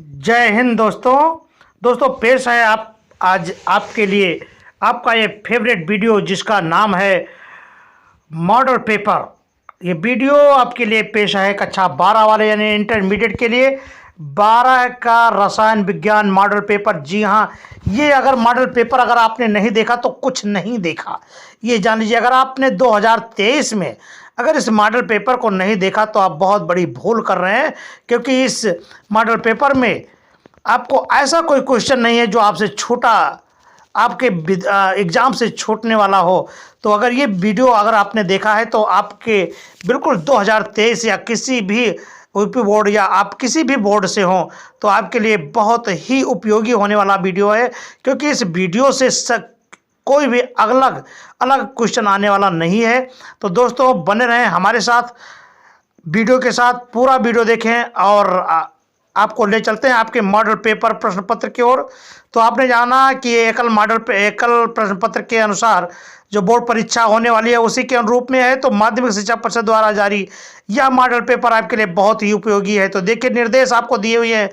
जय हिंद दोस्तों पेश है आप आज आपके लिए आपका ये फेवरेट वीडियो जिसका नाम है मॉडल पेपर। ये वीडियो आपके लिए पेश है कक्षा 12 वाले यानी इंटरमीडिएट के लिए 12 का रसायन विज्ञान मॉडल पेपर। जी हाँ, ये अगर मॉडल पेपर अगर आपने नहीं देखा तो कुछ नहीं देखा, ये जान लीजिए। अगर आपने 2023 में अगर इस मॉडल पेपर को नहीं देखा तो आप बहुत बड़ी भूल कर रहे हैं, क्योंकि इस मॉडल पेपर में आपको ऐसा कोई क्वेश्चन नहीं है जो आपसे छूटा, आपके एग्ज़ाम से छूटने वाला हो। तो अगर ये वीडियो अगर आपने देखा है तो आपके बिल्कुल 2023 या किसी भी यूपी बोर्ड या आप किसी भी बोर्ड से हों तो आपके लिए बहुत ही उपयोगी होने वाला वीडियो है, क्योंकि इस वीडियो से कोई भी अलग अलग क्वेश्चन आने वाला नहीं है। तो दोस्तों बने रहें हमारे साथ, वीडियो के साथ पूरा वीडियो देखें और आपको ले चलते हैं आपके मॉडल पेपर प्रश्न पत्र की ओर। तो आपने जाना कि एकल प्रश्न पत्र के अनुसार जो बोर्ड परीक्षा होने वाली है उसी के अनुरूप में है। तो माध्यमिक शिक्षा परिषद द्वारा जारी यह मॉडल पेपर आपके लिए बहुत ही उपयोगी है। तो देखिए, निर्देश आपको दिए हुए हैं,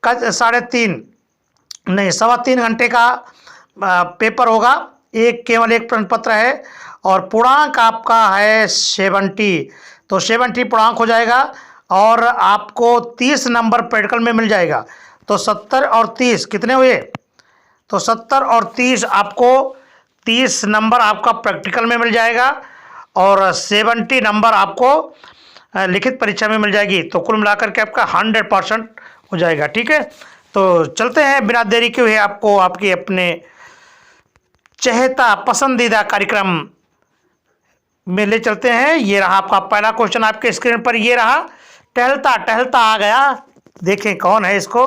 3.5 घंटे का पेपर होगा, केवल एक प्रश्न पत्र है और पूर्णांक आपका है 70। तो 70 पूर्णांक हो जाएगा और आपको 30 नंबर प्रैक्टिकल में मिल जाएगा। तो 70 और 30 कितने हुए? तो 70 और 30 आपको 30 नंबर आपका प्रैक्टिकल में मिल जाएगा और 70 नंबर आपको लिखित परीक्षा में मिल जाएगी। तो कुल मिलाकर के आपका 100% हो जाएगा। ठीक है, तो चलते हैं बिना देरी के हुए आपको आपके अपने चहेता पसंदीदा कार्यक्रम में ले चलते हैं। ये रहा आपका पहला क्वेश्चन आपके स्क्रीन पर, ये रहा। टहलता टहलता आ गया, देखें कौन है, इसको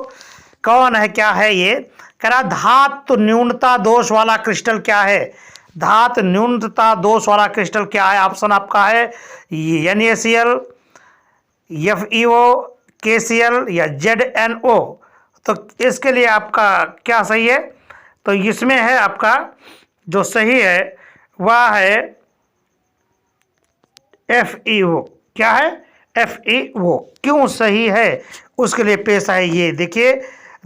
कौन है, क्या है ये? कह रहा धातु न्यूनता दोष वाला क्रिस्टल क्या है? धातु न्यूनता दोष वाला क्रिस्टल क्या है? ऑप्शन आपका है NaCl, FeO, KCl या ZnO। तो इसके लिए आपका क्या सही है? तो इसमें है आपका जो सही है वह है FeO। क्या है? FeO। क्यों सही है उसके लिए पेश है ये देखिए।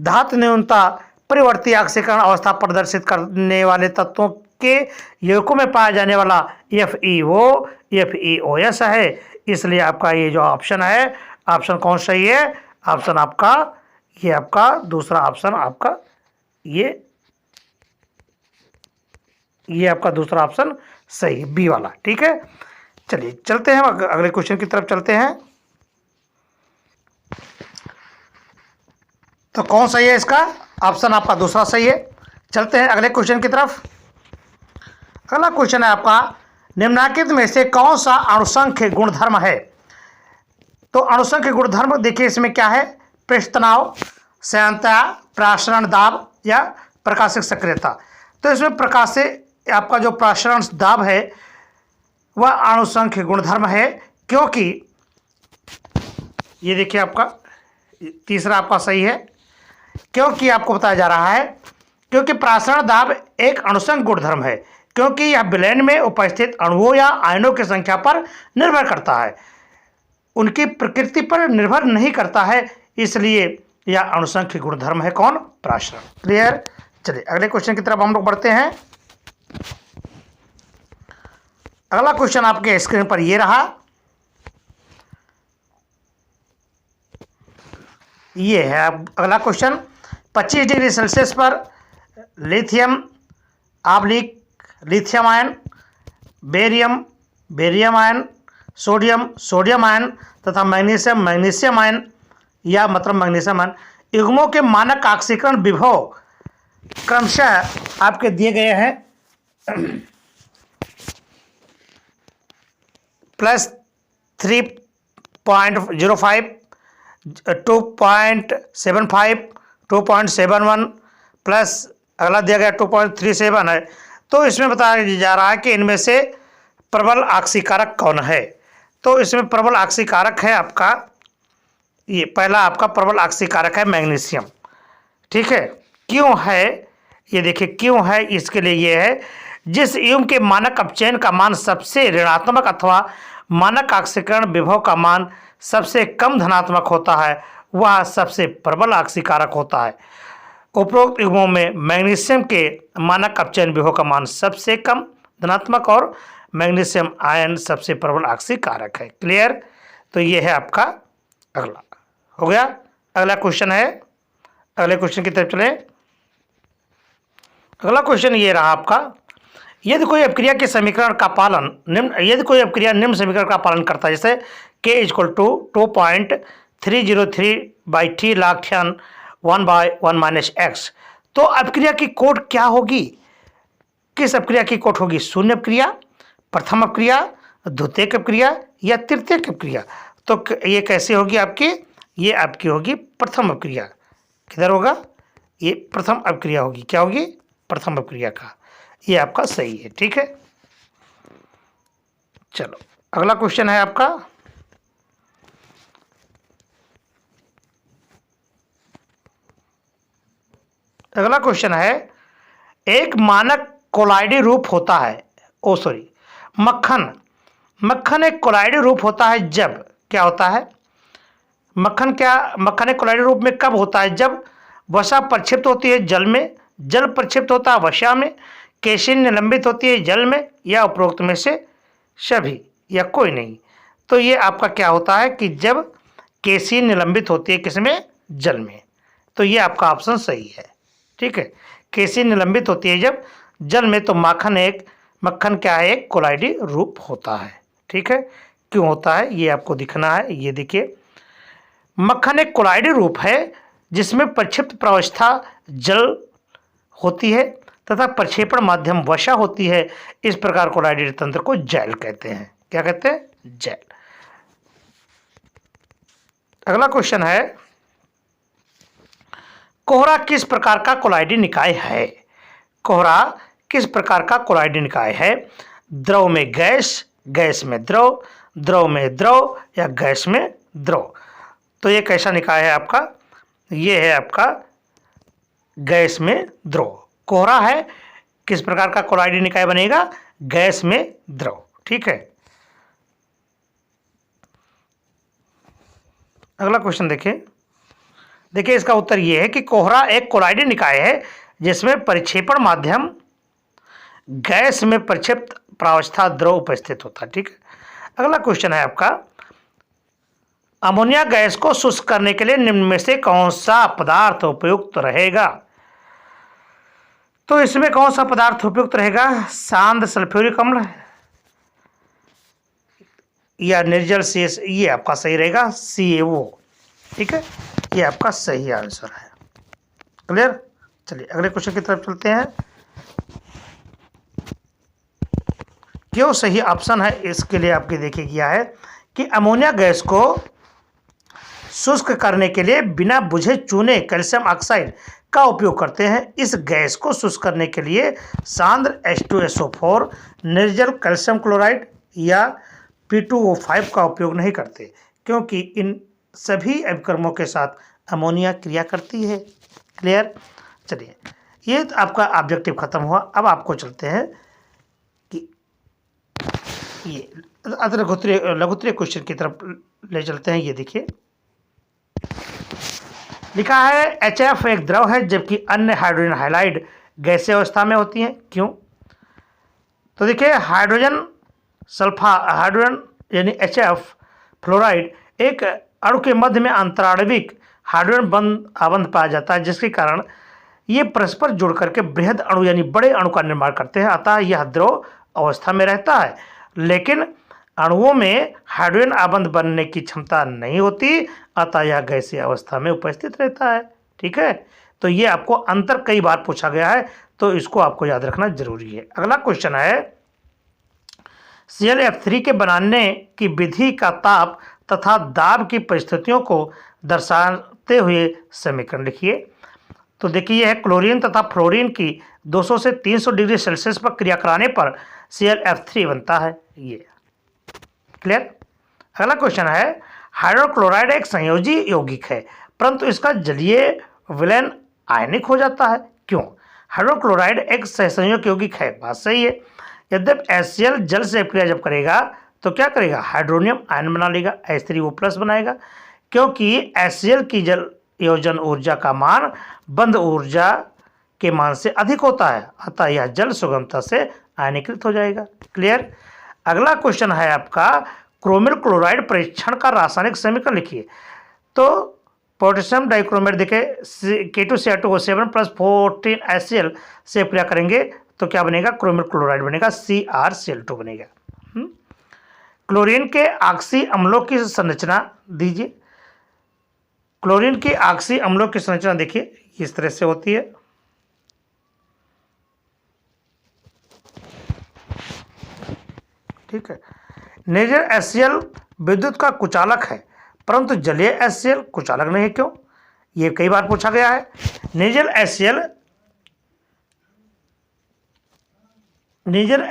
धातु न्यूनता परिवर्ती ऑक्सीकरण अवस्था प्रदर्शित करने वाले तत्वों के यौगिकों में पाया जाने वाला FeOS है। इसलिए आपका ये जो ऑप्शन है, ऑप्शन कौन सही है? ऑप्शन आपका ये आपका दूसरा ऑप्शन आपका ये आपका दूसरा ऑप्शन सही, बी वाला। ठीक है, चलिए चलते हैं अगले क्वेश्चन की तरफ चलते हैं। तो कौन सही है इसका? ऑप्शन आपका दूसरा सही है। चलते हैं अगले क्वेश्चन की तरफ। अगला क्वेश्चन है आपका, निम्नलिखित में से कौन सा अणुसंख्य गुणधर्म है? तो अणुसंख्य गुणधर्म देखिए इसमें क्या है? पृष्ठ तनाव, श्यानता, प्रासरण दाब या प्रकाशिक सक्रियता। तो इसमें आपका जो प्रासरण दाब है वह अणुसंख्य गुणधर्म है, क्योंकि ये देखिए आपका तीसरा आपका सही है, क्योंकि आपको बताया जा रहा है क्योंकि प्रासरण दाब एक अणुसंख्य गुणधर्म है, क्योंकि यह विलयन में उपस्थित अणुओं या आयनों की संख्या पर निर्भर करता है, उनकी प्रकृति पर निर्भर नहीं करता है, इसलिए यह अणुसंख्य गुणधर्म है। कौन? प्रासरण। क्लियर? चलिए अगले क्वेश्चन की तरफ हम लोग बढ़ते हैं। अगला क्वेश्चन आपके स्क्रीन पर ये रहा, ये है अगला क्वेश्चन। 25 डिग्री सेल्सियस पर lithium ion, barium ion, sodium ion तथा मैग्नीशियम आयन या मतलब मैग्नीशियम आयन युग्मों के मानक ऑक्सीकरण विभव क्रमशः आपके दिए गए हैं +3.05, 2.75, 2.71 प्लस अगला दिया गया 2.37 है। तो इसमें बताया जा रहा है कि इनमें से प्रबल ऑक्सीकारक कौन है? तो इसमें प्रबल ऑक्सीकारक है आपका ये पहला आपका प्रबल ऑक्सीकारक है मैग्नीशियम। ठीक है, क्यों है ये देखिए, क्यों है इसके लिए ये है, जिस युग्म के मानक अपचयन का मान सबसे ऋणात्मक अथवा मानक ऑक्सीकरण विभव का मान सबसे कम धनात्मक होता है वह सबसे प्रबल ऑक्सीकारक होता है। उपरोक्त युग्मों में मैग्नीशियम के मानक अपचयन विभव का मान सबसे कम धनात्मक और मैग्नीशियम आयन सबसे प्रबल ऑक्सीकारक है। क्लियर? तो ये है आपका अगला, हो गया। अगला क्वेश्चन है, अगले क्वेश्चन की तरफ चलें। अगला क्वेश्चन ये रहा आपका, यदि कोई अपक्रिया के समीकरण का पालन यदि कोई अपक्रिया निम्न समीकरण का पालन करता है, जैसे k equal to 2.303/t log 1/1 minus x, तो अपक्रिया की कोट क्या होगी? किस अपक्रिया की कोट होगी? शून्य अपक्रिया, प्रथम अपक्रिया, द्वितीयक अपक्रिया या तृतीयक अपक्रिया? तो ये कैसे होगी आपकी? ये आपकी होगी प्रथम अपक्रिया। किधर होगा? ये प्रथम अपक्रिया होगी। क्या होगी? प्रथम अपक्रिया का। ये आपका सही है। ठीक है, चलो अगला क्वेश्चन है आपका, अगला क्वेश्चन है, एक मानक कोलाइडी रूप होता है, मक्खन एक कोलाइडी रूप होता है जब क्या होता है? मक्खन एक कोलाइडी रूप में कब होता है? जब वसा प्रक्षिप्त होती है जल में, जल प्रक्षिप्त होता है वसा में, केशिन निलंबित होती है जल में, या उपरोक्त में से सभी या कोई नहीं। तो ये आपका क्या होता है कि जब केशिन निलंबित होती है किसमें? जल में। तो ये आपका ऑप्शन सही है। ठीक है, केशिन निलंबित होती है जब जल में, तो मक्खन क्या है? एक कोलाइडी रूप होता है। ठीक है, क्यों होता है ये आपको दिखना है। ये देखिए, मक्खन एक कोलाइडी रूप है जिसमें प्रक्षिप्त प्रावस्था जल होती है तथा प्रक्षेपण माध्यम वसा होती है। इस प्रकार कोलाइडी तंत्र को जैल कहते हैं। क्या कहते हैं? जैल। अगला क्वेश्चन है, कोहरा किस प्रकार का कोलाइडी निकाय है? कोहरा किस प्रकार का कोलाइडी निकाय है? द्रव में गैस, गैस में द्रव, द्रव में द्रव या गैस में द्रव। तो ये कैसा निकाय है आपका? ये है आपका गैस में द्रव। कोहरा है, किस प्रकार का कोलाइडी निकाय बनेगा? गैस में द्रव। ठीक है, अगला क्वेश्चन देखिए इसका उत्तर ये है कि कोहरा एक कोलाइडी निकाय है जिसमें परिक्षेपण माध्यम गैस में प्रक्षिप्त प्रावस्था द्रव उपस्थित होता है। ठीक है, अगला क्वेश्चन है आपका, अमोनिया गैस को शुष्क करने के लिए निम्न में से कौन सा पदार्थ उपयुक्त रहेगा? तो इसमें कौन सा पदार्थ उपयुक्त रहेगा? सांद्र सल्फ्यूरिक अम्ल या निर्जल शेष? ये आपका सही रहेगा CaO। ठीक है, ये आपका सही आंसर है। क्लियर? चलिए अगले क्वेश्चन की तरफ चलते हैं। क्यों सही ऑप्शन है इसके लिए आपके देखिए किया है कि अमोनिया गैस को शुष्क करने के लिए बिना बुझे चूने कैल्शियम ऑक्साइड का उपयोग करते हैं। इस गैस को शुष्क करने के लिए सांद्र H2SO4, निर्जल कैल्शियम क्लोराइड या P2O5 का उपयोग नहीं करते, क्योंकि इन सभी अभिक्रमों के साथ अमोनिया क्रिया करती है। क्लियर? चलिए, ये आपका ऑब्जेक्टिव खत्म हुआ। अब आपको चलते हैं कि ये लघुत्तरीय क्वेश्चन की तरफ ले चलते हैं। ये देखिए लिखा है, HF एक द्रव है जबकि अन्य हाइड्रोजन हाइलाइड गैसीय अवस्था में होती हैं। क्यों? तो देखिए, हाइड्रोजन यानी HF फ्लोराइड एक अणु के मध्य में अंतराणविक हाइड्रोजन आबंध पाया जाता है, जिसके कारण ये परस्पर जुड़ करके बृहद अणु यानी बड़े अणु का निर्माण करते हैं। अतः यह द्रव अवस्था में रहता है, लेकिन अणुओं में हाइड्रोजन आबंध बनने की क्षमता नहीं होती, अतः यह गैसीय अवस्था में उपस्थित रहता है। ठीक है, तो ये आपको अंतर कई बार पूछा गया है, तो इसको आपको याद रखना जरूरी है। अगला क्वेश्चन है, ClF3 के बनाने की विधि का ताप तथा दाब की परिस्थितियों को दर्शाते हुए समीकरण लिखिए। तो देखिए, यह है क्लोरीन तथा फ्लोरीन की 200 से 300 डिग्री सेल्सियस पर क्रिया कराने पर ClF3 बनता है। ये क्लियर? अगला क्वेश्चन है, हाइड्रोक्लोराइड एक संयोजी यौगिक है परंतु इसका जलीय विलयन आयनिक हो जाता है। क्यों? हाइड्रोक्लोराइड एक सहसंयोजक यौगिक है, बात सही है। यद्यपि HCl जल से क्रिया जब करेगा तो क्या करेगा? हाइड्रोनियम आयन बना लेगा, H3O+ बनाएगा, क्योंकि HCl की जल योजन ऊर्जा का मान बंद ऊर्जा के मान से अधिक होता है, अतः यह जल सुगमता से आयनीकृत हो जाएगा। क्लियर। अगला क्वेश्चन है आपका, क्रोमिल क्लोराइड परीक्षण का रासायनिक समीकरण लिखिए। तो पोटेशियम डाइक्रोमेट देखे K2Cr2O7 प्लस 14 HCl से प्रक्रिया करेंगे तो क्या बनेगा, क्रोमिल क्लोराइड बनेगा, CrCl2 बनेगा। क्लोरीन के ऑक्सी अम्लों की संरचना दीजिए। क्लोरीन की ऑक्सी अम्लों की संरचना देखिए इस तरह से होती है। ठीक है। नेजल HCl विद्युत का कुचालक है, परंतु जलीय HCl कुचालक नहीं है, क्यों? ये कई बार पूछा गया है। नेजल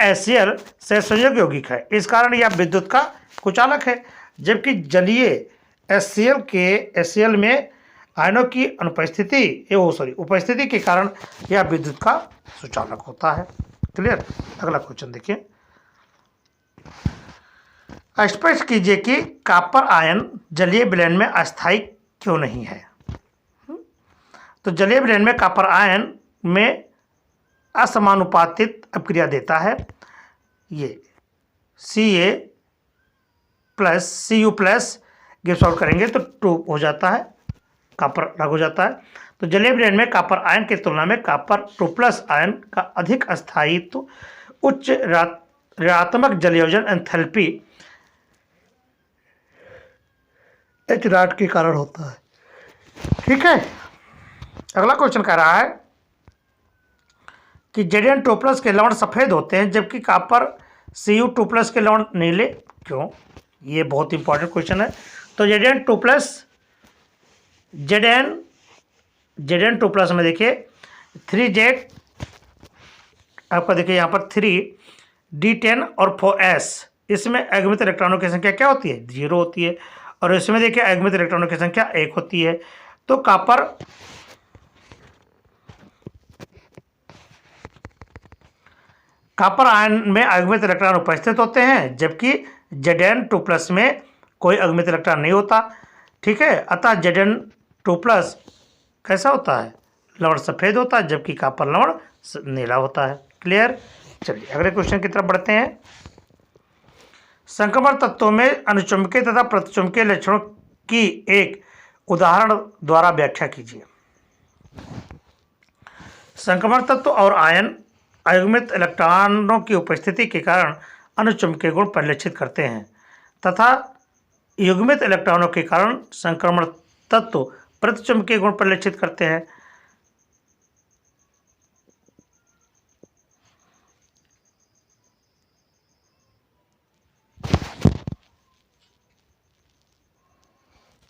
HCl से संयोग यौगिक है, इस कारण यह विद्युत का कुचालक है, जबकि जलीय HCl में आयनों की उपस्थिति के कारण यह विद्युत का सुचालक होता है। क्लियर। अगला क्वेश्चन देखिए। स्पष्ट कीजिए कि कॉपर आयन जलीय विलयन में अस्थायी क्यों नहीं है। तो जलीय विलयन में कॉपर आयन में असमानुपातित अभिक्रिया देता है। ये Cu प्लस गिव्स आउट करेंगे तो 2 हो जाता है, कॉपर अलग हो जाता है। तो जलीय विलयन में कॉपर आयन की तुलना में कॉपर 2+ आयन का अधिक अस्थायित्व, उच्च ऋणात्मक जलयोजन एंथैल्पी H0 के कारण होता है। ठीक है। अगला क्वेश्चन कह रहा है कि Zn2+ के लवण सफेद होते हैं जबकि कॉपर Cu2+ के लवण नीले क्यों? ये बहुत इंपॉर्टेंट क्वेश्चन है। तो Zn2+ में देखिए 3Z आपका देखिए यहाँ पर 3D10 और 4S, इसमें अगमित इलेक्ट्रॉनों की संख्या क्या होती है, 0 होती है, और इसमें देखिए अगमित इलेक्ट्रॉनों की संख्या 1 होती है। तो कॉपर आयन में अगमित इलेक्ट्रॉन उपस्थित होते हैं जबकि Zn2+ में कोई अगमित इलेक्ट्रॉन नहीं होता। ठीक है। अतः Zn2+ कैसा होता है, लवण सफेद होता है, जबकि कॉपर लवण नीला होता है। क्लियर। चलिए अगले क्वेश्चन की तरफ बढ़ते हैं। संक्रमण तत्वों में अनुचुंबकीय तथा प्रतिचुंबकीय लक्षणों की एक उदाहरण द्वारा व्याख्या कीजिए। संक्रमण तत्व और आयन अयुग्मित इलेक्ट्रॉनों की उपस्थिति के कारण अनुचुंबकीय गुण परिलक्षित करते हैं तथा युग्मित इलेक्ट्रॉनों के कारण संक्रमण तत्व प्रतिचुंबकीय गुण परिलक्षित करते हैं।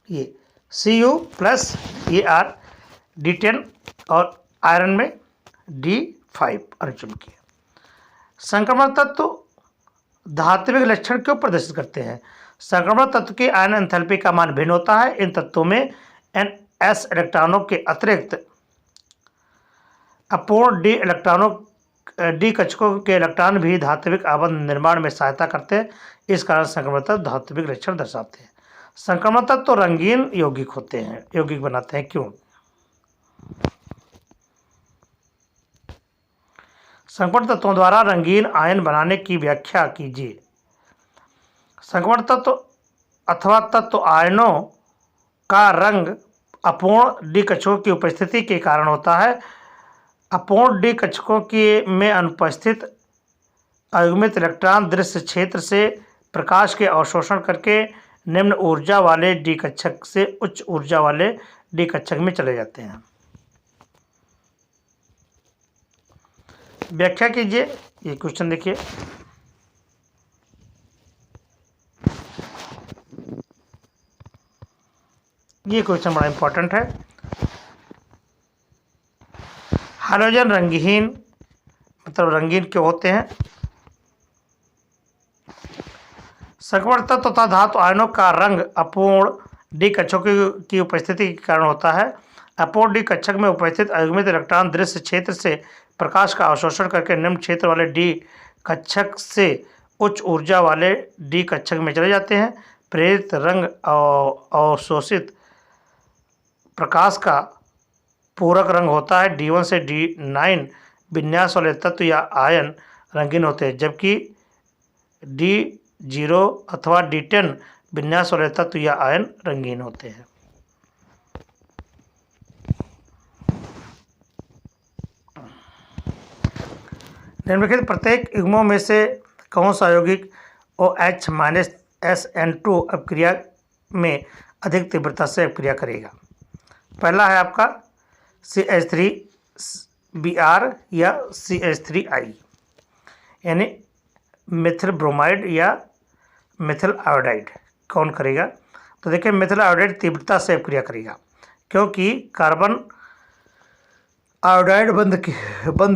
ये Cu+ ये R D10 और आयरन में D5 अनुचुंबकीय। संक्रमण तत्व धात्विक लक्षण क्यों प्रदर्शित करते हैं? संक्रमण तत्व की आयन एंथैल्पी का मान भिन्न होता है। इन तत्वों में Ns इलेक्ट्रॉनों के अतिरिक्त अपूर्ण D कक्षकों के इलेक्ट्रॉन भी धात्विक आबंध निर्माण में सहायता करते हैं, इस कारण संक्रमण तत्व धात्विक लक्षण दर्शाते हैं। संक्रमण तत्व तो रंगीन यौगिक होते हैं, यौगिक बनाते हैं, क्यों? संक्रमण तत्वों द्वारा रंगीन आयन बनाने की व्याख्या कीजिए। संक्रमण तत्व अथवा तत्व आयनों का रंग अपूर्ण D कक्षकों की उपस्थिति के कारण होता है। अपूर्ण D कक्षकों में अनुपस्थित अयुग्मित इलेक्ट्रॉन दृश्य क्षेत्र से प्रकाश के अवशोषण करके निम्न ऊर्जा वाले D कक्षक से उच्च ऊर्जा वाले D कक्षक में चले जाते हैं। व्याख्या कीजिए। ये क्वेश्चन देखिए। ये क्वेश्चन बड़ा इंपॉर्टेंट है। हाइड्रोजन रंगहीन मतलब रंगीन क्यों होते हैं? संक्रमण तत्व तथा धातु आयनों का रंग अपूर्ण D कक्षकों की उपस्थिति के कारण होता है। अपूर्ण D कक्षक में उपस्थित अयुग्मित इलेक्ट्रॉन दृश्य क्षेत्र से प्रकाश का अवशोषण करके निम्न क्षेत्र वाले D कक्षक से उच्च ऊर्जा वाले D कक्षक में चले जाते हैं। प्रेरित रंग अवशोषित प्रकाश का पूरक रंग होता है। D1 से D9 विन्यास वाले तत्व या आयन रंगीन होते हैं, जबकि D0 अथवा D10 विन्यास वाले तत्व या आयन रंगीन होते हैं। निम्नलिखित प्रत्येक युग्मों में से कौन सा यौगिक OH-SN2 अपक्रिया में अधिक तीव्रता से अपक्रिया करेगा? पहला है आपका CH3Br या CH3I, यानी मिथिल ब्रोमाइड या मिथिल आयोडाइड कौन करेगा? तो देखिए मिथिल आयोडाइड तीव्रता से अपक्रिया करेगा, क्योंकि कार्बन आयोडाइड बंध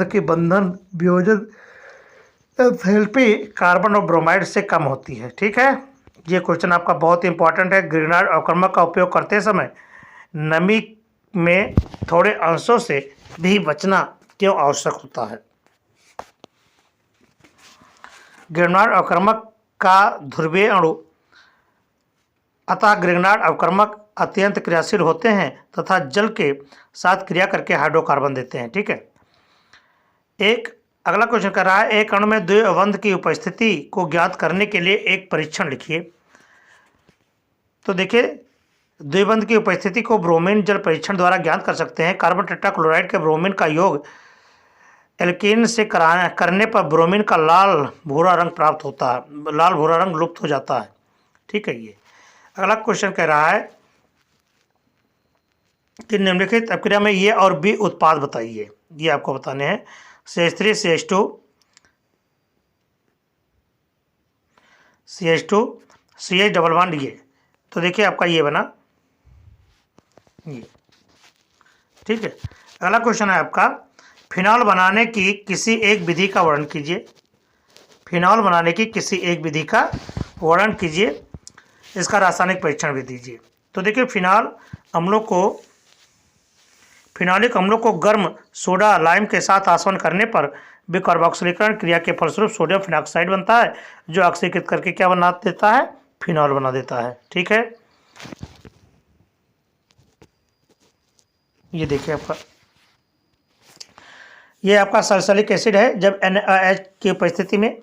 की बंधन वियोजन एंथैल्पी कार्बन और ब्रोमाइड से कम होती है। ठीक है, ये क्वेश्चन आपका बहुत इंपॉर्टेंट है। ग्रिग्नार्ड अवक्रमक का उपयोग करते समय नमी में थोड़े अंशों से भी बचना क्यों आवश्यक होता है? ग्रिग्नार्ड अवक्रमक का ध्रुवीय अणु अतः ग्रिग्नार्ड अवक्रमक अत्यंत क्रियाशील होते हैं तथा जल के साथ क्रिया करके हाइड्रोकार्बन देते हैं। ठीक है, एक अगला क्वेश्चन कर रहा है, एक अणु में द्विबंध की उपस्थिति को ज्ञात करने के लिए एक परीक्षण लिखिए। तो देखिए द्विबंध की उपस्थिति को ब्रोमीन जल परीक्षण द्वारा ज्ञात कर सकते हैं। कार्बन टेट्राक्लोराइड के ब्रोमीन का योग एल्कीन से करने पर ब्रोमीन का लाल भूरा रंग प्राप्त होता है, लाल भूरा रंग लुप्त हो जाता है। ठीक है, ये अगला क्वेश्चन कह रहा है कि निम्नलिखित अपक्रिया में ये और बी उत्पाद बताइए। ये आपको बताने हैं। CH3 CH2 CH2 CH double bond ये। तो देखिए आपका ये बना ये। ठीक है, अगला क्वेश्चन है आपका, फिनॉल बनाने की किसी एक विधि का वर्णन कीजिए। फिनॉल बनाने की किसी एक विधि का वर्णन कीजिए, इसका रासायनिक परीक्षण भी दीजिए। तो देखिए फिनॉलिक अम्लों को गर्म सोडा लाइम के साथ आसवन करने पर विकार्बोक्सिलीकरण क्रिया के फलस्वरूप सोडियम फिनॉक्साइड बनता है, जो ऑक्सीकृत करके क्या बना देता है? फिनॉल बना देता है। ठीक है, ये देखिए आपका ये आपका सल्फ्यूरिक एसिड है। जब NaOH की उपस्थिति में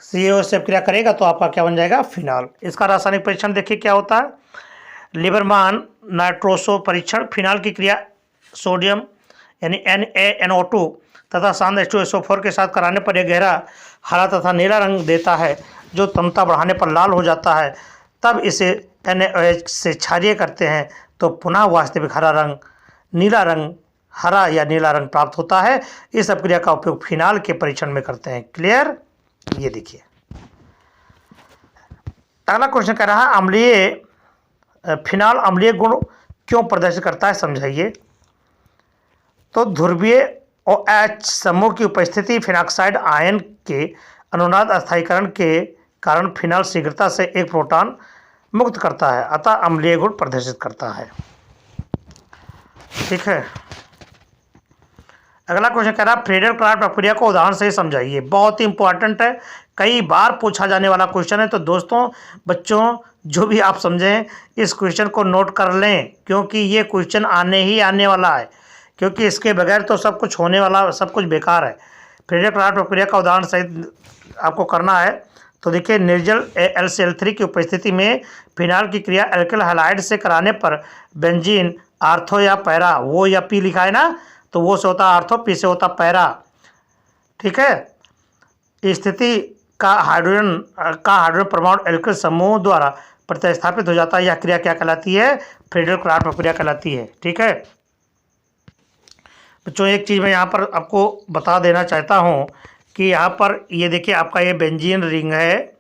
CO से क्रिया करेगा तो आपका क्या बन जाएगा? फिनॉल। इसका रासायनिक परीक्षण देखिए क्या होता है। लिबरमान नाइट्रोसो परीक्षण, फिनॉल की क्रिया सोडियम यानी NaNO2 तथा शांत H2SO4 के साथ कराने पर यह गहरा हरा तथा नीला रंग देता है, जो तमता बढ़ाने पर लाल हो जाता है। तब इसे NaOH से क्षारीय करते हैं तो पुनः वास्तविक हरा रंग, नीला रंग, हरा या नीला रंग प्राप्त होता है। इस अपक्रिया का उपयोग फिनॉल के परीक्षण में करते हैं। क्लियर? ये देखिए अगला क्वेश्चन कह रहा है, फिनॉल अम्लीय गुण क्यों प्रदर्शित करता है, समझाइए। तो ध्रुवीय OH समूह की उपस्थिति फिनॉक्साइड आयन के अनुनाद अस्थायीकरण के कारण फिनॉल शीघ्रता से एक प्रोटॉन मुक्त करता है, अतः अम्लीय गुण प्रदर्शित करता है। ठीक है, अगला क्वेश्चन कह रहा है, फ्रेडल क्राफ्ट प्रक्रिया को उदाहरण से समझाइए। बहुत ही इंपॉर्टेंट है, कई बार पूछा जाने वाला क्वेश्चन है। तो दोस्तों बच्चों जो भी आप समझें इस क्वेश्चन को नोट कर लें, क्योंकि ये क्वेश्चन आने वाला है, क्योंकि इसके बगैर तो सब कुछ होने वाला, सब कुछ बेकार है। फ्रेडल क्राफ्ट प्रक्रिया का उदाहरण सहित आपको करना है। तो देखिए निर्जल LCl3 की उपस्थिति में फिनॉल की क्रिया एल्किल हैलाइड से कराने पर बेंजीन आर्थो या पैरा, वो या पी लिखा है ना, तो वो से होता आर्थो, पी से होता पैरा। ठीक है, स्थिति का हाइड्रोजन परमाणु एल्किल समूह द्वारा प्रतिस्थापित हो जाता है। यह क्रिया क्या कहलाती है? फ्रेडल क्राफ्ट प्रक्रिया कहलाती है। ठीक है बच्चों, एक चीज़ मैं यहाँ पर आपको बता देना चाहता हूँ कि यहाँ पर ये देखिए आपका ये बेंजीन रिंग है।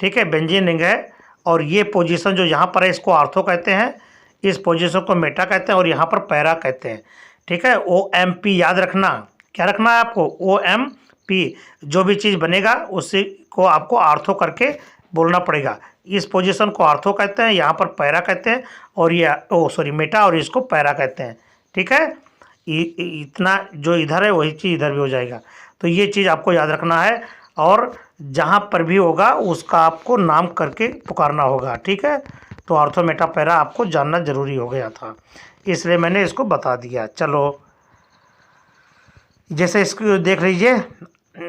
ठीक है, बेंजीन रिंग है, और ये पोजीशन जो यहाँ पर है इसको आर्थो कहते हैं, इस पोजीशन को मेटा कहते हैं, और यहाँ पर पैरा कहते हैं। ठीक है, OMP याद रखना। क्या रखना है आपको? OMP। जो भी चीज़ बनेगा उसी को आपको आर्थो करके बोलना पड़ेगा। इस पोजीशन को आर्थो कहते हैं, यहाँ पर पैरा कहते हैं, और ये मेटा, और इसको पैरा कहते हैं। ठीक है, इतना जो इधर है वही चीज़ इधर भी हो जाएगा। तो ये चीज़ आपको याद रखना है। और जहाँ पर भी होगा उसका आपको नाम करके पुकारना होगा, ठीक है। तो ऑर्थो मेटा पैरा आपको जानना ज़रूरी हो गया था, इसलिए मैंने इसको बता दिया। चलो, जैसे इसको देख लीजिए,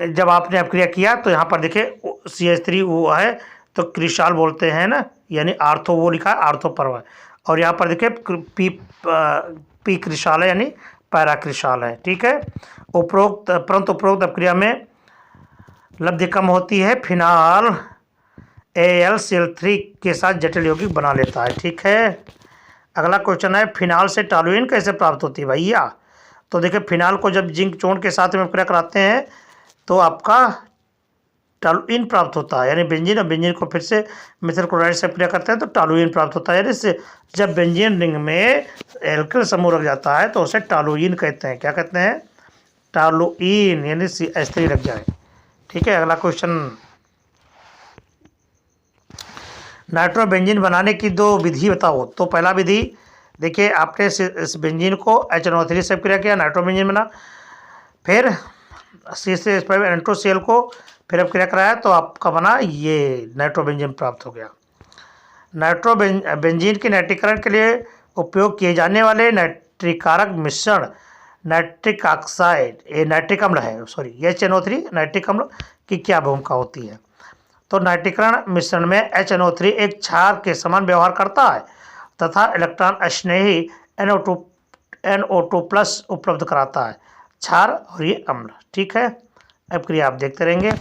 जब आपने अपक्रिया किया तो यहाँ पर देखिए CH3 वो है तो क्रिशाल बोलते हैं ना, यानी आर्थो वो लिखा है, आर्थो पर्व है। और यहाँ पर देखिए पी क्रिशाल है, यानी पैरा क्रिशाल है, ठीक है। परंतु उपरोक्त अपक्रिया में लब्धि कम होती है, फिनाल AlCl3 के साथ जटिल यौगिक बना लेता है, ठीक है। अगला क्वेश्चन है, फिनाल से टॉलुइन कैसे प्राप्त होती है भैया। तो देखिए, फिनाल को जब जिंक चूर्ण के साथ में अपक्रिया कराते हैं तो आपका टॉलुइन प्राप्त होता है, यानी बेंजीन। और बेंजीन को फिर से मिथाइल क्लोराइड से अपक्रिया करते हैं तो टॉलुइन प्राप्त होता है। यानी इससे जब बेंजीन रिंग में एल्किल समूह लग जाता है तो उसे टॉलुइन कहते हैं। क्या कहते हैं? टॉलुइन, यानी CH3 लग जाए, ठीक है। अगला क्वेश्चन, नाइट्रोबेंजीन बनाने की 2 विधि बताओ। तो पहला विधि देखिए, आपने इस बेंजीन को HNO3 से अपक्रिया किया, नाइट्रोबेंजीन बना। फिर C6H5NO2Cl को फिर अपक्रिया कराया तो आपका बना ये नाइट्रोबेंजीन प्राप्त हो गया। नाइट्रोबेंजीन के नाइट्रीकरण के लिए उपयोग किए जाने वाले नाइट्रिकारक मिश्रण नाइट्रिक ऑक्साइड, ये नाइट्रिक अम्ल है, सॉरी HNO3 नाइट्रिक अम्ल की क्या भूमिका होती है। तो नाइट्रीकरण मिश्रण में HNO3 एक क्षार के समान व्यवहार करता है तथा इलेक्ट्रॉन स्नेही NO2 प्लस उपलब्ध कराता है, क्षार और ये अम्ल, ठीक है। अपक्रिया आप देखते रहेंगे।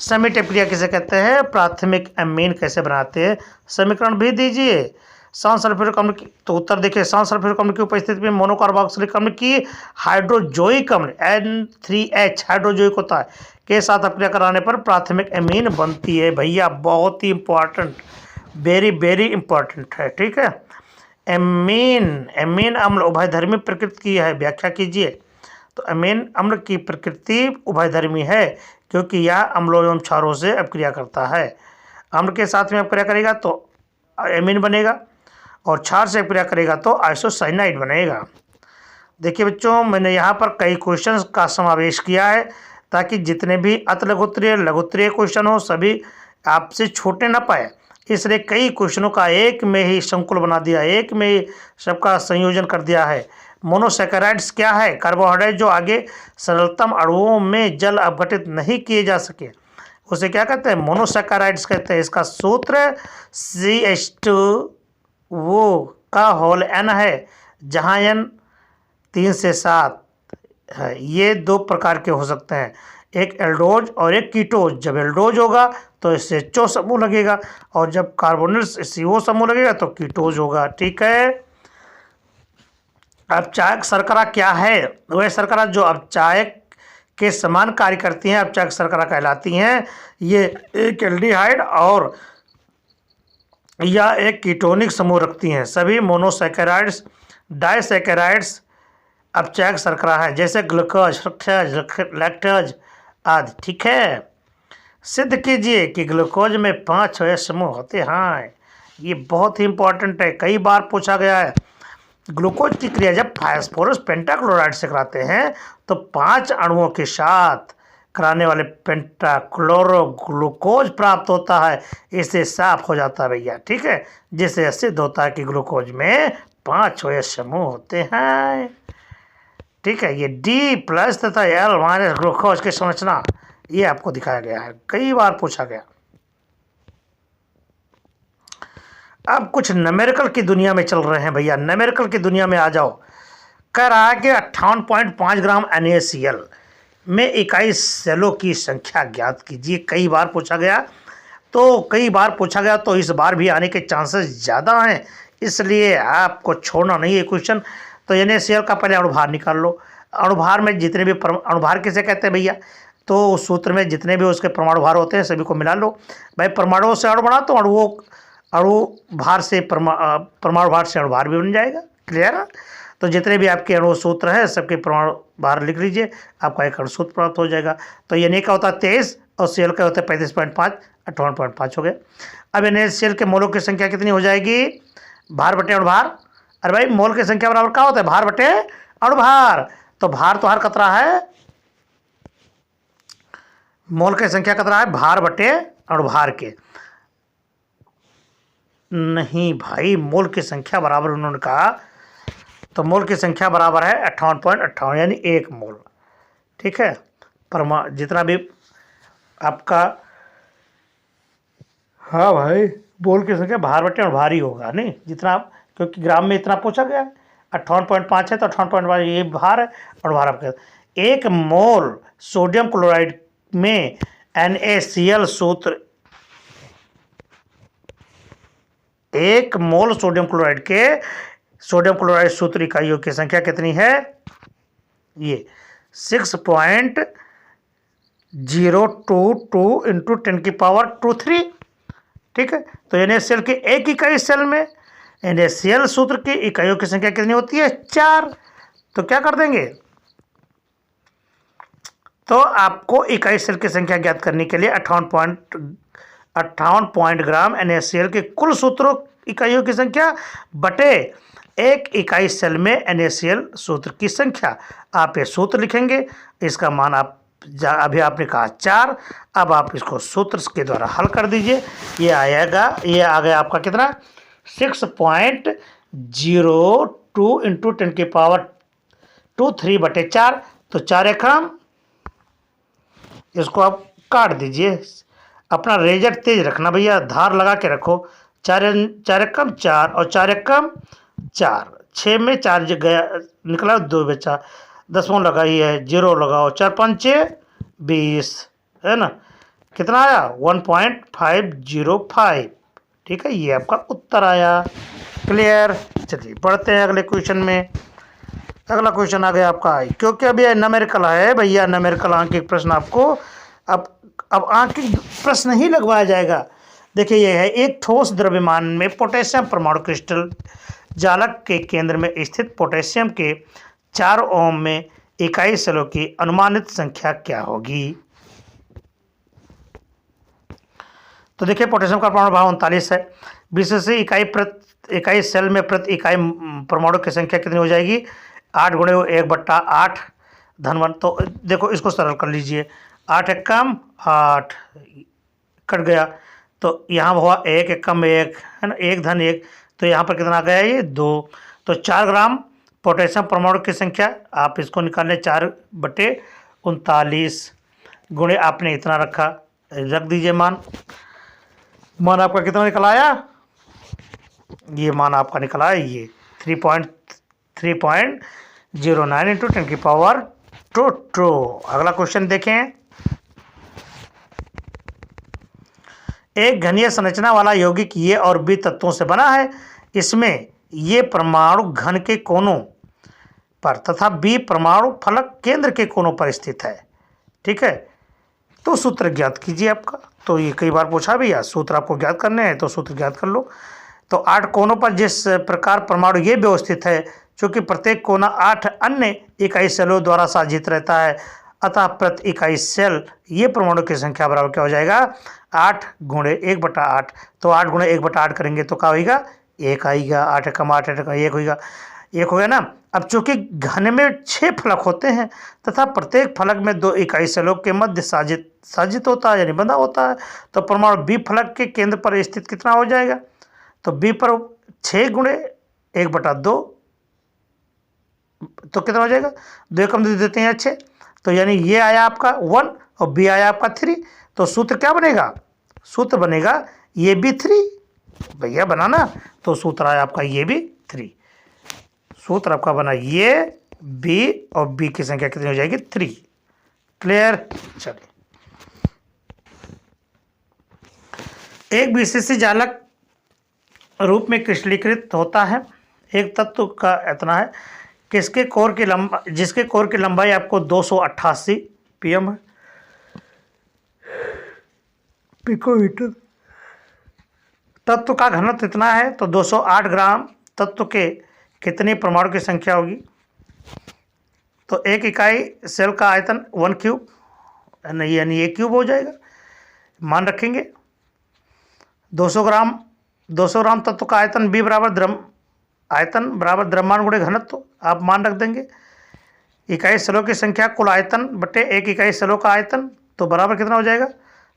समिट अपक्रिया किसे कहते हैं? प्राथमिक एमीन कैसे बनाते हैं, समीकरण भी दीजिए। सांस सल्फ्यूरिक अम्ल की, तो उत्तर देखिए, सांस सल्फ्यूरिक अम्ल की उपस्थिति में मोनोकार्बोक्सिलिक अम्ल की हाइड्रोजोइक अम्ल N3H हाइड्रोजोइक होता है के साथ अपक्रिया कराने पर प्राथमिक एमीन बनती है। भैया बहुत ही इंपॉर्टेंट, वेरी वेरी इंपॉर्टेंट है, ठीक है। एमीन अम्ल उभयधर्मी प्रकृति की है, व्याख्या कीजिए। तो एमीन अम्ल की प्रकृति उभयधर्मी है क्योंकि यह अम्लों एवं क्षारों से अपक्रिया करता है। अम्ल के साथ में अपक्रिया करेगा तो एमीन बनेगा और क्षार से अपक्रिया करेगा तो आइसोसाइनाइड बनेगा। देखिए बच्चों, मैंने यहाँ पर कई क्वेश्चंस का समावेश किया है ताकि जितने भी अति लघुत्तरीय लघुत्तरीय क्वेश्चन हो सभी आपसे छूटने न पाए, इसलिए कई क्वेश्चनों का एक में ही संकुल बना दिया, एक में ही सबका संयोजन कर दिया है। मोनोसैकेराइड्स क्या है? कार्बोहाइड्रेट जो आगे सरलतम अणुओं में जल अपघटित नहीं किए जा सके, उसे क्या कहते हैं? मोनोसैकेराइड्स कहते हैं। इसका सूत्र CH2 वो का होल N है, जहाँ N 3 से 7 है। ये 2 प्रकार के हो सकते हैं, एक एल्डोज और एक कीटोज। जब एल्डोज होगा तो इससे HO समूह लगेगा और जब कार्बोनिल CO समूह लगेगा तो कीटोज होगा, ठीक है। अपचायक शर्करा क्या है? वह शर्करा जो अपचायक के समान कार्य करती हैं अपचायक शर्करा कहलाती हैं। ये एक एल्डिहाइड और या एक कीटोनिक समूह रखती हैं। सभी मोनोसैकेराइड्स डाइसैकेराइड्स अपचायक शर्करा है, जैसे ग्लूकोज, फ्रक्टोज, लैक्टोज आदि, ठीक है। सिद्ध कीजिए कि ग्लूकोज में 5 OH समूह होते हैं। ये बहुत ही इंपॉर्टेंट है, कई बार पूछा गया है। ग्लूकोज की क्रिया जब फास्फोरस पेंटाक्लोराइड से कराते हैं तो 5 अणुओं के साथ कराने वाले पेंटाक्लोरो ग्लूकोज प्राप्त होता है, इससे साफ हो जाता है भैया, ठीक है। जिससे सिद्ध होता है कि ग्लूकोज में 5 OH समूह होते हैं, ठीक है। ये D+ तथा L- ग्लूकोज की संरचना ये आपको दिखाया गया है, कई बार पूछा गया। अब कुछ न्यूमेरिकल की दुनिया में चल रहे हैं भैया, न्यूमेरिकल की दुनिया में आ जाओ। कह रहा है कि 58.5 ग्राम NaCl में इकाई सेलों की संख्या ज्ञात कीजिए। कई बार पूछा गया तो इस बार भी आने के चांसेस ज़्यादा हैं, इसलिए आपको छोड़ना नहीं है क्वेश्चन। तो NaCl का पहले अणुभार निकाल लो। अणुभार में जितने भी अणुभार किसे कहते हैं भैया? तो उस सूत्र में जितने भी उसके परमाणु भार होते हैं सभी को मिला लो। भाई परमाणुओं से अणु बना तो अणु भार से परमाणु भार से अणुभार भी बन जाएगा, क्लियर है। तो जितने भी आपके अणु सूत्र है सबके परमाणु भार लिख लीजिए, आपका एक अणु सूत्र प्राप्त हो जाएगा। तो Na का होता है 23 और Cl का होता है 35.5, 58.5 हो गए। अब NaCl के मोलों की संख्या कितनी हो जाएगी? भार बटे अणुभार। अरे भाई मोल की संख्या बराबर क्या होता है? भार बटे अणुभार। तो भार तो हर कतरा है मोल की संख्या कितना है, भार बटे अणुभार के। नहीं भाई, मोल की संख्या बराबर उन्होंने कहा, तो मोल की संख्या बराबर है 58.58 यानी 1 मोल। ठीक है, जितना भी आपका, हाँ भाई, मोल की संख्या भार बटे अणुभार ही होगा नहीं, जितना, क्योंकि ग्राम में इतना पूछा गया है, 58.5 है तो 58.5 ये भार है और भार आपका। 1 मोल सोडियम क्लोराइड में NaCl सूत्र, 1 मोल सोडियम क्लोराइड सूत्र इकाइयों की संख्या कितनी है, ये 6.022 इंटू 10⁻²3। ठीक है, तो NaCl की एक इकाई सेल में NaCl सूत्र की इकाइयों की संख्या कितनी होती है, 4। तो क्या कर देंगे, तो आपको इकाई सेल की संख्या ज्ञात करने के लिए 58 पॉइंट ग्राम NaCl के कुल सूत्रों इकाइयों की संख्या बटे 1 इकाई सेल में NaCl सूत्र की संख्या, आप ये सूत्र लिखेंगे। इसका मान आप अभी आपने कहा 4, अब आप इसको सूत्र के द्वारा हल कर दीजिए। ये आएगा, ये आ गया आपका कितना, 6.02 इंटू 10⁻²3 बटे 4। तो 4 एकम, इसको आप काट दीजिए। अपना रेजर तेज रखना भैया, धार लगा के रखो। 4 एकम 4 और 4 एकम 4, 6 में 4 गया निकला, 2 बचा, 10 लगाई है, 0 लगाओ, 4 5 20, है ना, कितना आया 1.505। ठीक है, ये आपका उत्तर आया। क्लियर। चलिए पढ़ते हैं अगले क्वेश्चन में। अगला क्वेश्चन आ गया आपका, क्योंकि अभी न्यूमेरिकल है भैया, न्यूमेरिकल आंकिक प्रश्न आपको अब आंकिक प्रश्न ही लगवाया जाएगा। देखिए ये है, एक ठोस द्रव्यमान में पोटेशियम परमाणु क्रिस्टल जालक के केंद्र में स्थित पोटेशियम के 4 ओम में इकाई सेलों की अनुमानित संख्या क्या होगी। तो देखिए पोटेशियम का परमाणु भार 39 है। विशेष इकाई सेल में प्रति इकाई परमाणु की संख्या कितनी हो जाएगी, 8 × 1/8 धन 1। तो देखो इसको सरल कर लीजिए, 8 एकम 8 कट गया, तो यहाँ हुआ 1 एकम 1, है ना, 1 धन 1, तो यहाँ पर कितना आ गया, ये 2। तो 4 ग्राम पोटेशियम परमाणु की संख्या, आप इसको निकालें, 4/39 गुणे आपने इतना रखा, रख दीजिए मान आपका कितना निकल आया, ये मान आपका निकला है ये 3.09 इंटू 10⁻²2। अगला क्वेश्चन देखें। एक घनीय संरचना वाला यौगिक ये और बी तत्वों से बना है। इसमें ये परमाणु घन के कोनों पर तथा बी परमाणु फलक केंद्र के कोनों पर स्थित है। ठीक है, तो सूत्र ज्ञात कीजिए आपका। तो ये कई बार पूछा भी, या सूत्र आपको ज्ञात करने हैं तो सूत्र ज्ञात कर लो। तो 8 कोनों पर जिस प्रकार परमाणु ये व्यवस्थित है, चूँकि प्रत्येक कोना 8 अन्य इकाई सेलों द्वारा साजित रहता है, अतः प्रति इकाई सेल ये परमाणु की संख्या बराबर क्या हो जाएगा, 8 × 1/8। तो 8 × 1/8 करेंगे तो क्या होगा, 1 आएगा। 8 एकम 8 1 होगा, 1 हो गया ना। अब चूंकि घन में 6 फलक होते हैं तथा प्रत्येक फलक में 2 इकाई सेलों के मध्य साजित होता है, यानी बंधा होता है, तो परमाणु बी फलक के केंद्र पर स्थित कितना हो जाएगा, तो बी पर 6 × 1/2, तो कितना हो जाएगा, 2 एकम दे देते हैं 6, तो यानी ये आया आपका 1 और बी आया आपका 3। तो सूत्र क्या बनेगा, सूत्र बनेगा ये भी 3 भैया बनाना। तो सूत्र आया आपका ये भी 3, सूत्र आपका बना ये बी और बी की संख्या कितनी हो जाएगी, 3। क्लियर। चलिए, एक विशेष जालक रूप में क्रिस्टलीकृत होता है एक तत्व का इतना है जिसके कोर की लंबाई आपको 288 pm है, पिकोमीटर। तत्व का घनत्व इतना है, तो 208 ग्राम तत्व के कितने परमाणु की संख्या होगी। तो एक इकाई सेल का आयतन 1 क्यूब, यानी ये क्यूब हो जाएगा, मान रखेंगे। 200 ग्राम तत्व का आयतन बी बराबर द्रव्यमान गुणे घनत्व, आप मान रख देंगे। इकाई सेलों की संख्या कुल आयतन बटे एक इकाई सेलों का आयतन, तो बराबर कितना हो जाएगा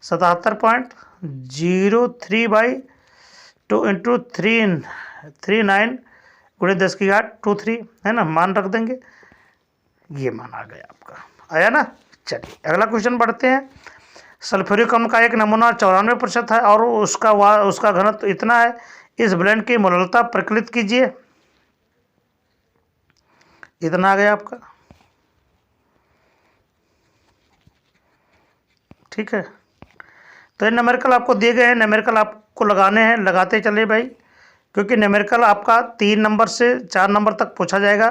77.03/2 इंटू 39 गुणे 10⁻²3 है ना, मान रख देंगे। ये मान आ गया आपका, आया ना। चलिए अगला क्वेश्चन बढ़ते हैं। सल्फ्यूरिक अम्ल का एक नमूना 94% है और उसका घनत्व इतना है, इस ब्लेंड की मोलरता प्रकलित कीजिए। इतना आ गया आपका, ठीक है। तो ये न्यूमेरिकल आपको दिए गए हैं, न्यूमेरिकल आपको लगाने हैं, लगाते चले भाई, क्योंकि न्यूमेरिकल आपका 3 नंबर से 4 नंबर तक पूछा जाएगा,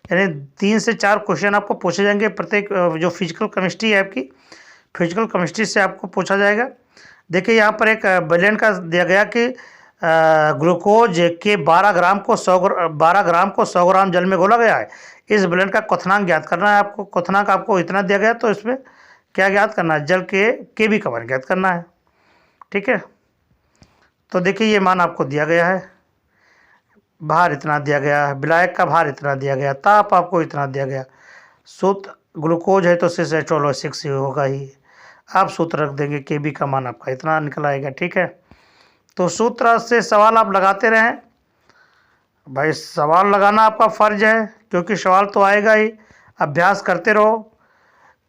यानी 3 से 4 क्वेश्चन आपको पूछे जाएंगे प्रत्येक जो फिजिकल केमिस्ट्री है आपकी, फिजिकल केमिस्ट्री से आपको पूछा जाएगा। देखिए यहाँ पर एक ब्लेंड का दिया गया कि ग्लूकोज के 12 ग्राम को 100 ग्राम जल में घोला गया है। इस ब्लेंड का क्वथनांक ज्ञात करना है आपको। क्वथनांक आपको इतना दिया गया, तो इसमें क्या ज्ञात करना है, जल के केबी का मान ज्ञात करना है, ठीक है। तो देखिए ये मान आपको दिया गया है, भार इतना दिया गया है, विलायक का भार इतना दिया गया, ताप आपको इतना दिया गया, सूत्र ग्लूकोज है तो H12O6 होगा ही, आप सूत्र रख देंगे, केबी का मान आपका इतना निकल आएगा, ठीक है। तो सूत्र से सवाल आप लगाते रहें भाई, सवाल लगाना आपका फ़र्ज है, क्योंकि सवाल तो आएगा ही, अभ्यास करते रहो।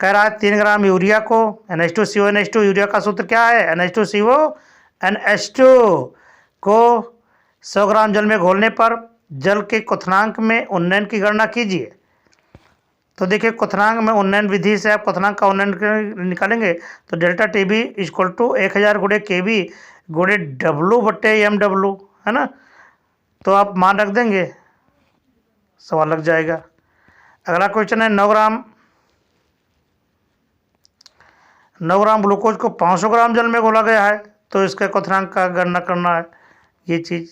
कह रहा है 3 ग्राम यूरिया को NH2CO NH2, यूरिया का सूत्र क्या है, NH2CO NH2 को 100 ग्राम जल में घोलने पर जल के क्वथनांक में उन्नयन की गणना कीजिए। तो देखिए क्वथनांक में उन्नयन विधि से आप क्वथनांक का उन्नयन निकालेंगे, तो डेल्टा TB = 1000 गुणे KB गुणे W/mW है ना, तो आप मान रख देंगे, सवाल लग जाएगा। अगला क्वेश्चन है 9 ग्राम ग्लूकोज को 500 ग्राम जल में घोला गया है, तो इसके क्वथनांक का गणना करना है, ये चीज़,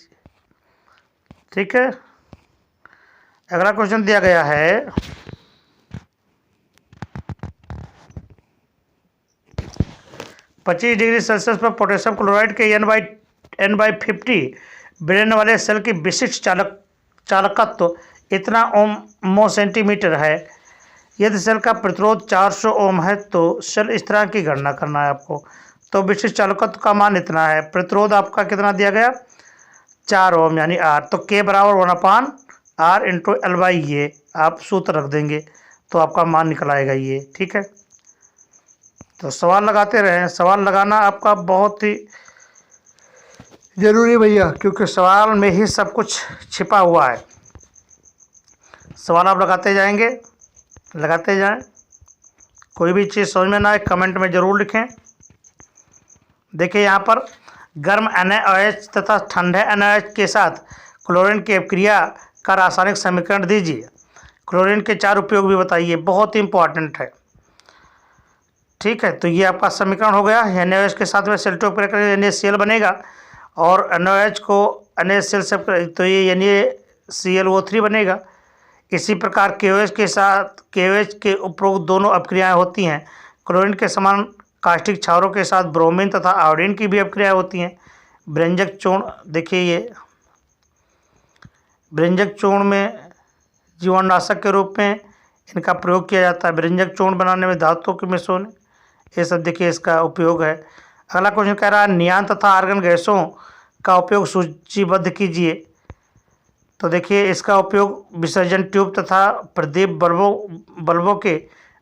ठीक है। अगला क्वेश्चन दिया गया है 25 डिग्री सेल्सियस पर पोटेशियम क्लोराइड के N/50 ब्रेन वाले सेल की विशिष्ट चालकत्व इतना ओम सेंटीमीटर है। यदि सेल का प्रतिरोध 400 ओम है तो सेल स्थिरांक की गणना करना है आपको। तो विशिष्ट चालकत्व का मान इतना है, प्रतिरोध आपका कितना दिया गया 4 ओम यानी R, तो K बराबर 1/R × L/A आप सूत्र रख देंगे, तो आपका मान निकल आएगा ये, ठीक है। तो सवाल लगाते रहें, सवाल लगाना आपका बहुत ही जरूरी भैया, क्योंकि सवाल में ही सब कुछ छिपा हुआ है। सवाल आप लगाते जाएंगे, लगाते जाएं, कोई भी चीज़ समझ में ना आए कमेंट में ज़रूर लिखें। देखिए यहाँ पर गर्म NaOH तथा ठंडे NaOH के साथ क्लोरीन की अभिक्रिया का रासायनिक समीकरण दीजिए। क्लोरीन के 4 उपयोग भी बताइए, बहुत इंपॉर्टेंट है, ठीक है। तो ये आपका समीकरण हो गया, NaOH के साथ में सेल्टो प्रक्रिया NaCl बनेगा, और NaOH को NaCl से तो ये NaClO3 बनेगा। इसी प्रकार KOH के साथ KOH के उपरोक्त दोनों अभिक्रियाएँ होती हैं। क्लोरीन के समान कास्टिक क्षारों के साथ ब्रोमीन तथा आयोडीन की भी अभिक्रियाएँ होती हैं। व्यंजक चूर्ण, देखिए ये व्यंजक चूर्ण में जीवाणुनाशक के रूप में इनका प्रयोग किया जाता है। व्यंजक चूर्ण बनाने में धातुओं के मिश्रण, ये सब देखिए इसका उपयोग है। अगला क्वेश्चन कह रहा है नियान तथा आर्गन गैसों का उपयोग सूचीबद्ध कीजिए। तो देखिए इसका उपयोग विसर्जन ट्यूब तथा प्रदीप बल्बों के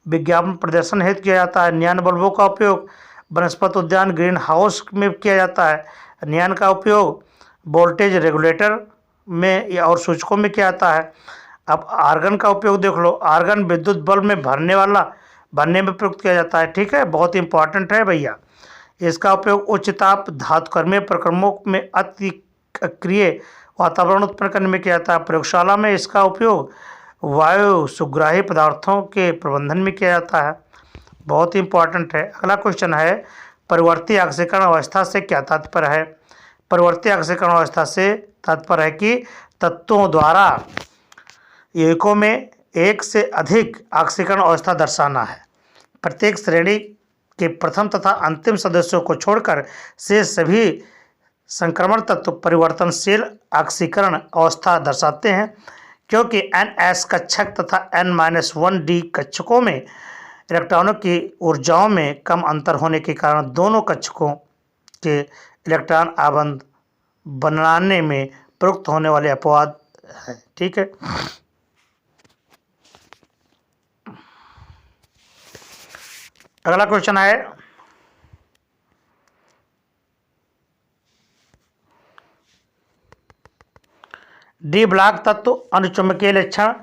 विज्ञापन प्रदर्शन हेतु किया जाता है। नियान बल्बों का उपयोग वनस्पति उद्यान ग्रीन हाउस में किया जाता है। नियान का उपयोग वोल्टेज रेगुलेटर में और सूचकों में किया जाता है। अब आर्गन का उपयोग देख लो, आर्गन विद्युत बल्ब में भरने में प्रयुक्त किया जाता है, ठीक है, बहुत इंपॉर्टेंट है भैया। इसका उपयोग उच्च ताप धातुकर्मीय प्रक्रमों में अति अक्रिय वातावरण उत्पन्न करने में किया जाता है। प्रयोगशाला में इसका उपयोग वायु सुग्राही पदार्थों के प्रबंधन में किया जाता है, बहुत इंपॉर्टेंट है। अगला क्वेश्चन है परिवर्ती ऑक्सीकरण अवस्था से क्या तात्पर्य है। परिवर्ती ऑक्सीकरण अवस्था से तात्पर्य है कि तत्वों द्वारा यौगिकों में एक से अधिक ऑक्सीकरण अवस्था दर्शाना है। प्रत्येक श्रेणी के प्रथम तथा अंतिम सदस्यों को छोड़कर से सभी संक्रमण तत्व परिवर्तनशील ऑक्सीकरण अवस्था दर्शाते हैं, क्योंकि NS कक्षक तथा N-1D कक्षकों में इलेक्ट्रॉनों की ऊर्जाओं में कम अंतर होने के कारण दोनों कक्षकों के इलेक्ट्रॉन आबंध बनाने में प्रयुक्त होने वाले अपवाद है। ठीक है, अगला क्वेश्चन है डी ब्लॉक तत्व अनुचुंबकीय लक्षण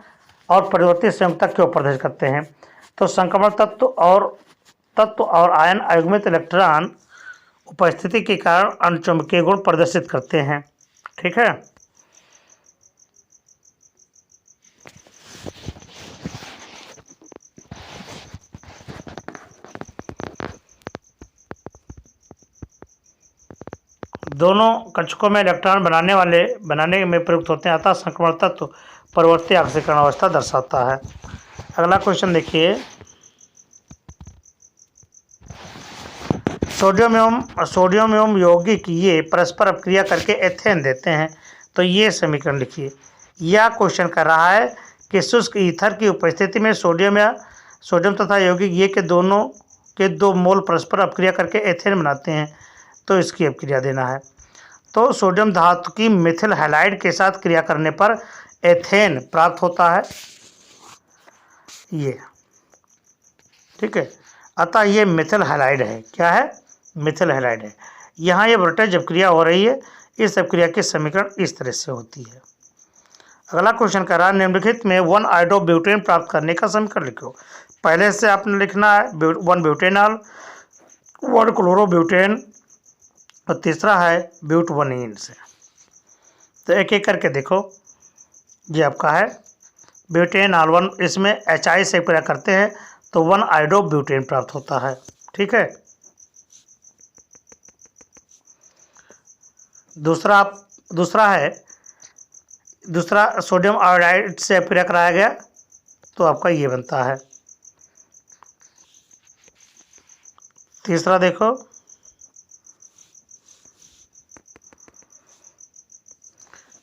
और परिवर्तित संयुक्ता क्यों प्रदर्शित करते हैं? तो संक्रमण तत्व और आयन अयुग्मित इलेक्ट्रॉन उपस्थिति के कारण अनुचुंबकीय गुण प्रदर्शित करते हैं। ठीक है, दोनों कक्षकों में इलेक्ट्रॉन बनाने में प्रयुक्त होते हैं, अतः संक्रमण तत्व परिवर्ती आक्सीकरण अवस्था दर्शाता है। अगला क्वेश्चन देखिए, सोडियम एवं यौगिक ये परस्पर अपक्रिया करके एथेन देते हैं, तो ये समीकरण लिखिए। यह क्वेश्चन कर रहा है कि शुष्क ईथर की उपस्थिति में सोडियम तथा यौगिक ये के दो मोल परस्पर अपक्रिया करके एथेन बनाते हैं, तो इसकी अपक्रिया देना है। तो सोडियम धातु की मिथिल हैलाइड के साथ क्रिया करने पर एथेन प्राप्त होता है, ये। ठीक है, अतः ये मिथिल हैलाइड है। क्या है? मिथिल हैलाइड है। यहाँ ये वोल्टेज अपक्रिया हो रही है, इस अपक्रिया की समीकरण इस तरह से होती है। अगला क्वेश्चन कर रहा है निम्नलिखित में 1 आयोडोब्यूटेन प्राप्त करने का समीकरण लिखो। पहले से आपने लिखना है 1 ब्यूटेनॉल, 1 क्लोरोब्यूटेन और तीसरा है ब्यूटवनीन से। तो एक एक करके देखो, ये आपका है ब्यूटेनॉल 1, इसमें HI से क्रिया करते हैं तो 1 आयोडोब्यूटेन प्राप्त होता है। ठीक है, दूसरा सोडियम आयोडाइड से क्रिया कराया गया तो आपका ये बनता है। तीसरा देखो,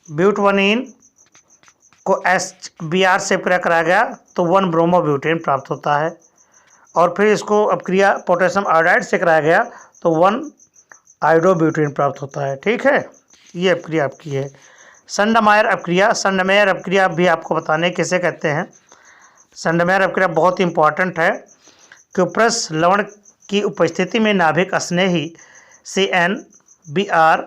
ब्यूटवनीन को HBr से क्रिया कराया गया तो 1 ब्रोमोब्यूटेन प्राप्त होता है, और फिर इसको अपक्रिया पोटेशियम आयोडाइड से कराया गया तो 1 आयोडोब्यूटेन प्राप्त होता है। ठीक है, ये अपक्रिया आपकी है। संडमेयर अपक्रिया भी आपको बताने किसे कहते हैं। संडमेयर अपक्रिया बहुत ही इंपॉर्टेंट है। क्यूप्रस लवण की उपस्थिति में नाभिक स्नेही CnBr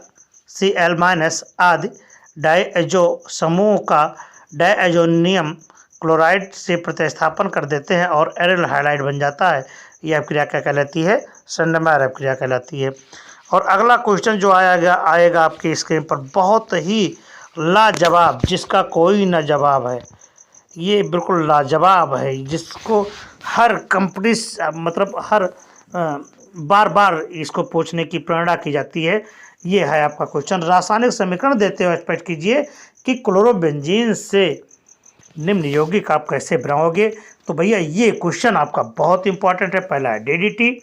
Cl- आदि डायएजो समूह का डायएजोनियम क्लोराइड से प्रतिस्थापन कर देते हैं और एरिल हाइलाइड बन जाता है। यह अपक्रिया क्या कहलाती है? संडमेयर अपक्रिया कहलाती है। और अगला क्वेश्चन जो आएगा आपकी स्क्रीन पर, बहुत ही लाजवाब, जिसका कोई ना जवाब है, ये बिल्कुल लाजवाब है, जिसको हर कंपनी मतलब हर बार बार इसको पूछने की प्रेरणा की जाती है। ये है आपका क्वेश्चन। रासायनिक समीकरण देते हुए स्पष्ट कीजिए कि क्लोरोबेंजीन से निम्न यौगिक आप कैसे बनाओगे। तो भैया ये क्वेश्चन आपका बहुत इंपॉर्टेंट है। पहला है DDT,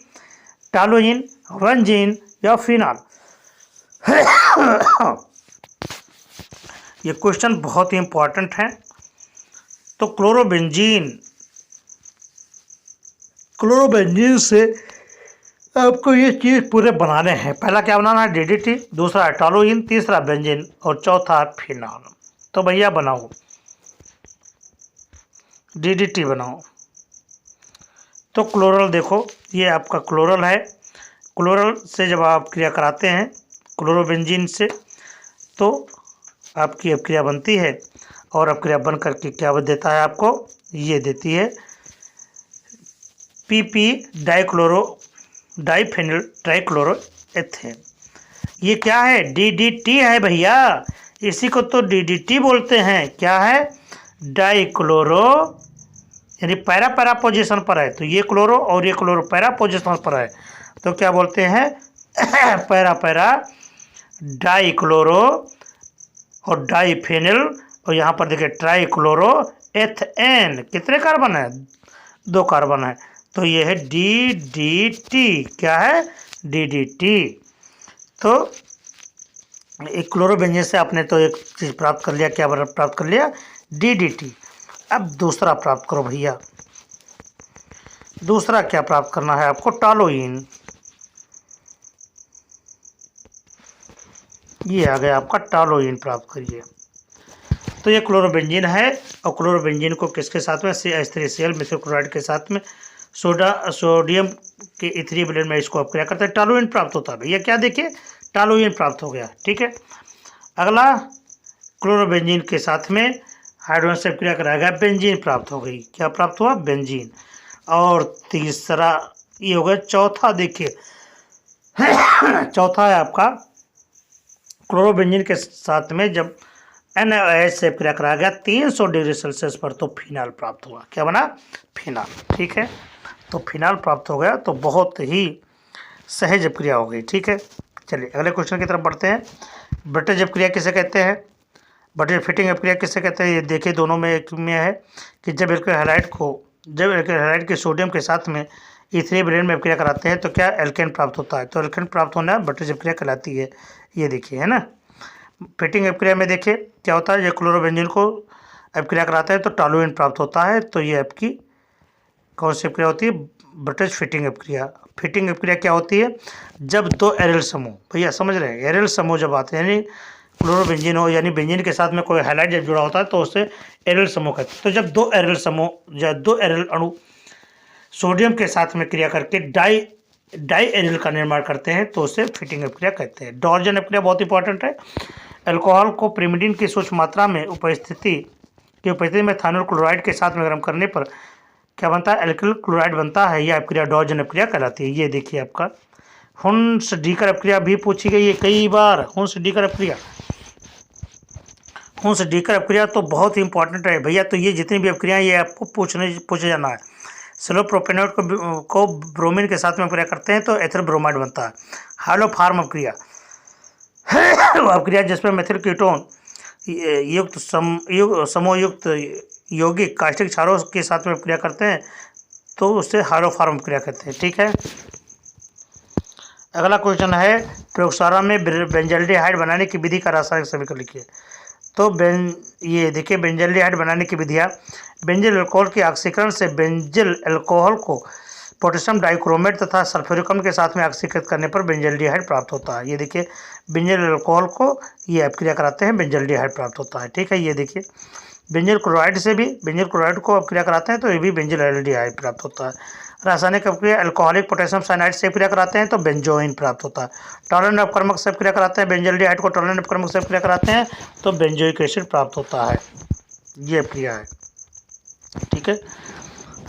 टालोजिन, वेंजीन या फिनॉल। ये क्वेश्चन बहुत ही इंपॉर्टेंट है। तो क्लोरोबेंजीन से आपको ये चीज़ पूरे बनाने हैं। पहला क्या बनाना है? DDT, दूसरा है टालोजिन, तीसरा बेंजीन और चौथा फिनॉल। तो भैया बनाओ, DDT बनाओ। तो क्लोरल देखो, ये आपका क्लोरल है। क्लोरल से जब आप क्रिया कराते हैं क्लोरोबेंजीन से तो आपकी अपक्रिया बनती है, और अपक्रिया बन करके क्या देता है आपको? ये देती है PP डाइफेनिल ट्राइक्लोरोएथेन। ये क्या है? DDT है भैया, इसी को तो DDT बोलते हैं। क्या है? डाइक्लोरो, यानी पैरा पैरा पोजीशन पर है, तो ये क्लोरो और ये क्लोरो पैरा पोजीशन पर है, तो क्या बोलते हैं? पैरा पैरा डाइक्लोरो और डाइफेनिल, और यहाँ पर देखिए ट्राइक्लोरोएथेन। कितने कार्बन है? 2 कार्बन है, तो ये है DDT। क्या है? DDT। तो एक क्लोरोबेंजीन से आपने तो एक चीज़ प्राप्त कर लिया। क्या प्राप्त कर लिया? DDT। अब दूसरा प्राप्त करो भैया। दूसरा क्या प्राप्त करना है आपको, टॉलुइन। ये आ गया आपका टॉलुइन, प्राप्त करिए। तो ये क्लोरोबेंजीन है, और क्लोरोबेंजीन को किसके साथ में, H3Cl मिथिल क्लोराइड के साथ में सोडियम के इथरी ब्लेंड में इसको अपक्रिया करते हैं, टॉलुइन प्राप्त होता है। भैया क्या देखिए, टॉलुइन प्राप्त हो गया। ठीक है, अगला क्लोरोबेंजीन के साथ में हाइड्रोजन से अपक्रिया कराएगा, बेंजीन प्राप्त हो गई। क्या प्राप्त हुआ, बेंजीन। और तीसरा ये हो गया। चौथा देखिए चौथा है आपका क्लोरोबेंजीन के साथ में जब NaOH से अपक्रिया कराया गया 300 डिग्री सेल्सियस पर, तो फिनाल प्राप्त हुआ। क्या बना, फिनाल। ठीक है, तो फिनाल प्राप्त हो गया, तो बहुत ही सहज अपक्रिया हो गई। ठीक है, चलिए अगले क्वेश्चन की तरफ बढ़ते हैं। ब्रिटिश अपक्रिया किसे कहते हैं, ब्रिटिश फिटिंग अपक्रिया किसे कहते हैं। ये देखिए दोनों में एक में है कि जब एल्किल हैलाइड के सोडियम के साथ में इथरी ब्लेंड में अपक्रिया कराते हैं तो क्या एल्केन प्राप्त होता है, तो एल्केन प्राप्त होना ब्रिटिश अपक्रिया कहलाती है। ये देखिए, है ना। फिटिंग अपक्रिया में देखिए क्या होता है, ये क्लोरोबेंजीन को अपक्रिया कराते हैं तो टॉलुइन प्राप्त होता है। तो ये आपकी कौन सी अपक्रिया होती है, ब्रिटिश फिटिंग अपक्रिया। फिटिंग अपक्रिया क्या होती है, जब दो एरिल समूह, भैया समझ रहे हैं, एरिल समूह जब आते हैं, यानी क्लोरोबेंजीन हो, यानी बेंजीन के साथ में कोई हैलाइड जब जुड़ा होता है तो उससे एरिल समूह कहते हैं। तो जब दो एरिल अणु सोडियम के साथ में क्रिया करके डाई एरिल का निर्माण करते हैं तो उसे फिटिंग अपक्रिया कहते हैं। डॉर्जन अपक्रिया बहुत इंपॉर्टेंट है। अल्कोहल को प्रिमिडीन की सूक्ष्म मात्रा में उपस्थिति में इथानॉल क्लोराइड के साथ में गर्म करने पर क्या बनता है, एल्किल क्लोराइड बनता है। यह अपक्रिया डॉर्जन अपक्रिया कहलाती है। ये देखिए आपका हुन्स-डीकर अपक्रिया भी पूछी गई है कई बार। हुन्स-डीकर अपक्रिया तो बहुत ही इंपॉर्टेंट है भैया। तो ये जितनी भी अपक्रियाएं ये आपको पूछे जाना है। सेलोप्रोपेनॉइड को ब्रोमीन के साथ में अपक्रिया करते हैं तो एथर ब्रोमाइड बनता है। हाइलोफार्म अपक्रिया अपक्रिया जिसमें मेथिल कीटोन युक्त समूहयुक्त यौगिक कास्टिक क्षारों के साथ में अपक्रिया करते हैं तो उससे हाइलोफार्म अपक्रिया कहते हैं। ठीक है, अगला क्वेश्चन है, प्रयोगशाला में बेंजल्डिहाइड बनाने की विधि का रासायनिक समीकरण लिखिए। तो ये देखिए बेंजल्डिहाइड बनाने की विधियाँ, बेंजिल अल्कोहल के ऑक्सीकरण से बेंजिल अल्कोहल को पोटेशियम डाइक्रोमेट तथा सल्फ्यूरिक अम्ल के साथ में ऑक्सीकृत करने पर बेंजल्डिहाइड प्राप्त होता है। ये देखिए बेंजिल अल्कोहल को ये अपक्रिया कराते हैं, बेंजल्डिहाइड प्राप्त होता है। ठीक है, ये देखिए बेंजिल क्लोराइड को अपक्रिया कराते हैं तो ये भी बेंजिल्डिहाइड प्राप्त होता है। रासायनिक अपक्रिया अल्कोहलिक पोटेशियम साइनाइड से अपक्रिया कराते हैं तो बेंजोइन प्राप्त होता है। टॉलरेंट अपक्रमक से अपक्रिया कराते हैं, बेंजल्डिहाइड को टॉलरेंट अपक्रमक से अपक्रिया कराते हैं तो बेंजोइक एसिड प्राप्त होता है। ये अपक्रिया है। ठीक है,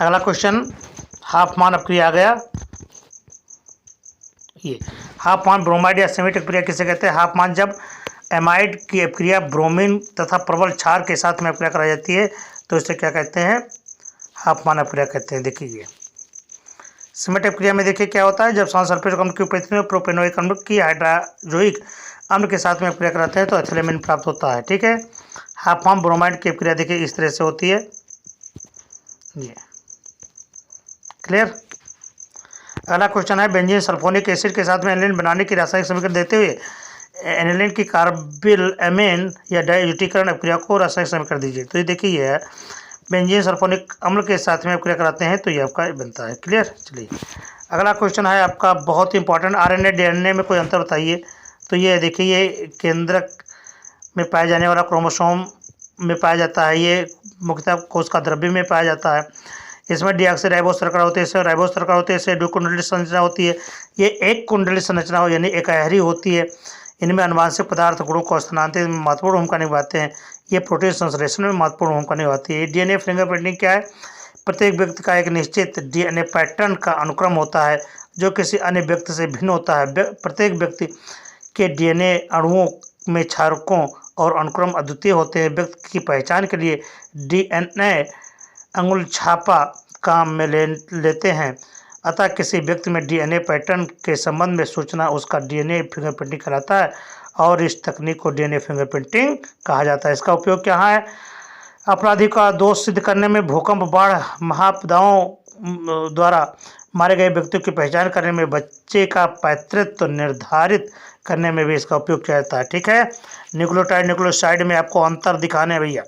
अगला क्वेश्चन, हाफमान अपक्रिया आ गया। ये हाफमान ब्रोमाइड या सेमिट अपक्रिया किसे कहते हैं। हाफमान जब एमाइड की अपक्रिया ब्रोमीन तथा प्रबल क्षार के साथ में अपक्रिया कराई जाती है तो इसे क्या कहते हैं, हाफमान अपक्रिया कहते हैं। देखिए ये सेमिट अपक्रिया में देखिए क्या होता है, जब सल्फ्यूरिक अम्ल की उपस्थिति में प्रोपेनोइक अम्ल की हाइड्रोजोइक अम्ल के साथ में अपक्रिया कराते हैं तो एथिलेमिन प्राप्त होता है। ठीक है, हाफमान ब्रोमाइड की अपक्रिया देखिए इस तरह से होती है। ये क्लियर। अगला क्वेश्चन है, बेंजीन सल्फोनिक एसिड के साथ में एनिलीन बनाने की रासायनिक समीकरण देते हुए एनिलीन की कार्बिल एमेन या डाइएजुटीकरण अपक्रिया को रासायनिक समीकरण दीजिए। तो ये देखिए ये है, बेंजीन सल्फोनिक अम्ल के साथ में अपक्रिया कराते हैं तो ये आपका बनता है। क्लियर। चलिए अगला क्वेश्चन है आपका बहुत इंपॉर्टेंट, आरएनए डीएनए में कोई अंतर बताइए। तो ये देखिए ये केंद्रक में पाया जाने वाला क्रोमोसोम में पाया जाता है, ये मुख्यतः कोश का द्रव्य में पाया जाता है। इसमें डीऑक्सीराइबोस शर्करा होती है, इससे राइबोस शर्करा होती है, इससे द्विकुंडलित संरचना होती है। ये एक कुंडलित संरचना हो यानी एकहरी होती है। इनमें अनुवांशिक पदार्थ गुणों को स्थानांतरित में महत्वपूर्ण भूमिका निभाते हैं। ये प्रोटीन संश्लेषण में महत्वपूर्ण भूमिका निभाती है। डीएनए फिंगरप्रिंटिंग क्या है, प्रत्येक व्यक्ति का एक निश्चित डीएनए पैटर्न का अनुक्रम होता है जो किसी अन्य व्यक्ति से भिन्न होता है। प्रत्येक व्यक्ति के डीएनए अणुओं में क्षारकों और अनुक्रम अद्वितीय होते हैं। व्यक्ति की पहचान के लिए डीएनए अंगुल छापा काम में लेते हैं। अतः किसी व्यक्ति में डीएनए पैटर्न के संबंध में सूचना उसका डीएनए फिंगरप्रिंटिंग कहलाता है और इस तकनीक को डीएनए फिंगरप्रिंटिंग कहा जाता है। इसका उपयोग क्या है, अपराधी का दोष सिद्ध करने में, भूकंप, बाढ़, महापदाओं द्वारा मारे गए व्यक्तियों की पहचान करने में, बच्चे का पैतृत्व निर्धारित करने में भी इसका उपयोग किया जाता है। ठीक है, न्यूक्लियोटाइड न्यूक्लियोसाइड में आपको अंतर दिखाने हैं भैया।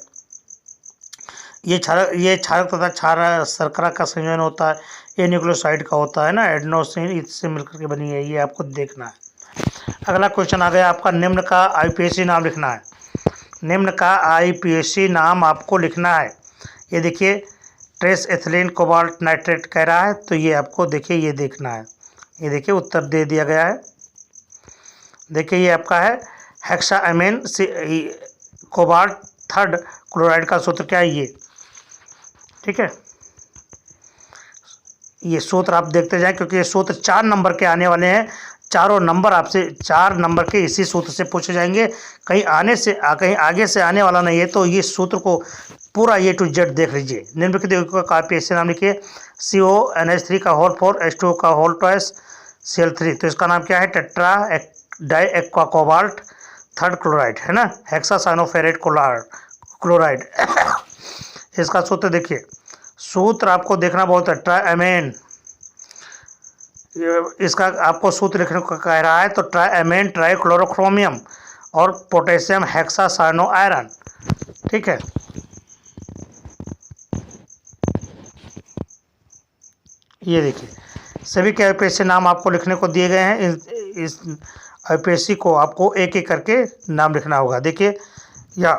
ये क्षारक तथा क्षार शर्करा का संयोजन होता है। ये न्यूक्लियोसाइड का होता है ना, एडेनोसिन, इससे मिलकर के बनी है। ये आपको देखना है। अगला क्वेश्चन आ गया आपका, निम्न का आईपीएसी नाम लिखना है। निम्न का आईपीएसी नाम आपको लिखना है। ये देखिए, ट्रेस एथिलीन कोबाल्ट नाइट्रेट कह रहा है, तो ये आपको देखिए ये देखना है। ये देखिए उत्तर दे दिया गया है। देखिए ये आपका है हेक्साअमीन कोबाल्ट थर्ड क्लोराइड का सूत्र क्या है ये, ठीक है। ये सूत्र आप देखते जाएं, क्योंकि ये सूत्र 4 नंबर के आने वाले हैं। चारों नंबर आपसे 4 नंबर के इसी सूत्र से पूछे जाएंगे। कहीं आगे से आने वाला नहीं है, तो ये सूत्र को पूरा ए टू जेड देख लीजिए। निम्नलिखित यौगिकों का आईपीएसी नाम लिखिए। CONH3 का होल 4, H2O का होल ट्वाइस, Cl3। तो इसका नाम क्या है, tetra di aqua cobalt third chloride है ना, हेक्सासाइनोफेरेट क्लोराइड। इसका सूत्र देखिए, सूत्र आपको देखना बहुत है, ट्राइएमीन। इसका आपको सूत्र लिखने को कह रहा है, तो ट्राइएमीन ट्राइक्लोरोक्रोमियम और पोटेशियम हेक्सासाइनो आयरन, ठीक है। ये देखिए सभी के आईपीएसी नाम आपको लिखने को दिए गए हैं। इस आईपीएसी को आपको एक एक करके नाम लिखना होगा। देखिए या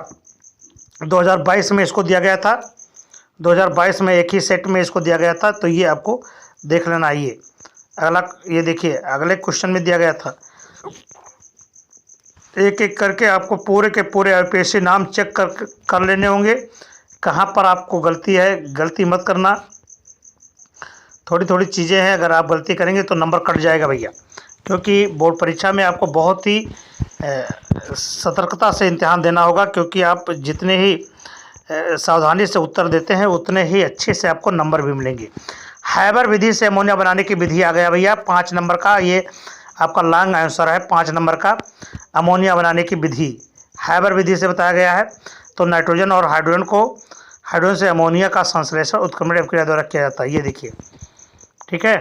2022 में इसको दिया गया था, 2022 में एक ही सेट में इसको दिया गया था, तो ये आपको देख लेना। ये अगला, ये देखिए अगले क्वेश्चन में दिया गया था। एक एक करके आपको पूरे के पूरे आईपीएसी नाम चेक कर लेने होंगे। कहाँ पर आपको गलती है, गलती मत करना। थोड़ी थोड़ी चीज़ें हैं, अगर आप गलती करेंगे तो नंबर कट जाएगा भैया, क्योंकि बोर्ड परीक्षा में आपको बहुत ही सतर्कता से इम्तिहान देना होगा, क्योंकि आप जितने ही सावधानी से उत्तर देते हैं उतने ही अच्छे से आपको नंबर भी मिलेंगे। हाइबर विधि से अमोनिया बनाने की विधि आ गया भैया 5 नंबर का। ये आपका लॉन्ग आंसर है 5 नंबर का। अमोनिया बनाने की विधि हाइबर विधि से बताया गया है। तो नाइट्रोजन और हाइड्रोजन से अमोनिया का संश्लेषण उत्क्रमण क्रिया द्वारा किया जाता है। ये देखिए, ठीक है।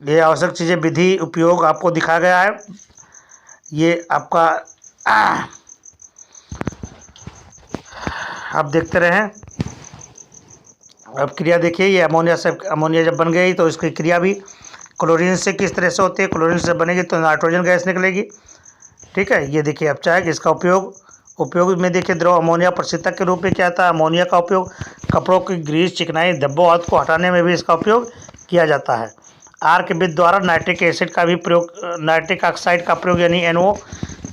ये आवश्यक चीज़ें, विधि, उपयोग आपको दिखाया गया है। ये आपका आप देखते रहें। अब क्रिया देखिए, ये अमोनिया जब बन गई तो इसकी क्रिया भी क्लोरीन से किस तरह से होती है। क्लोरीन से बनेगी तो नाइट्रोजन गैस निकलेगी, ठीक है। ये देखिए, अब चाहे इसका उपयोग में देखिए, द्रव अमोनिया प्रशीतक के रूप में क्या आता है। अमोनिया का उपयोग कपड़ों की ग्रीस, चिकनाई, धब्बों आदि को हटाने में भी इसका उपयोग किया जाता है। आर्क विधि द्वारा नाइट्रिक एसिड का भी प्रयोग, नाइट्रिक ऑक्साइड का प्रयोग यानी NO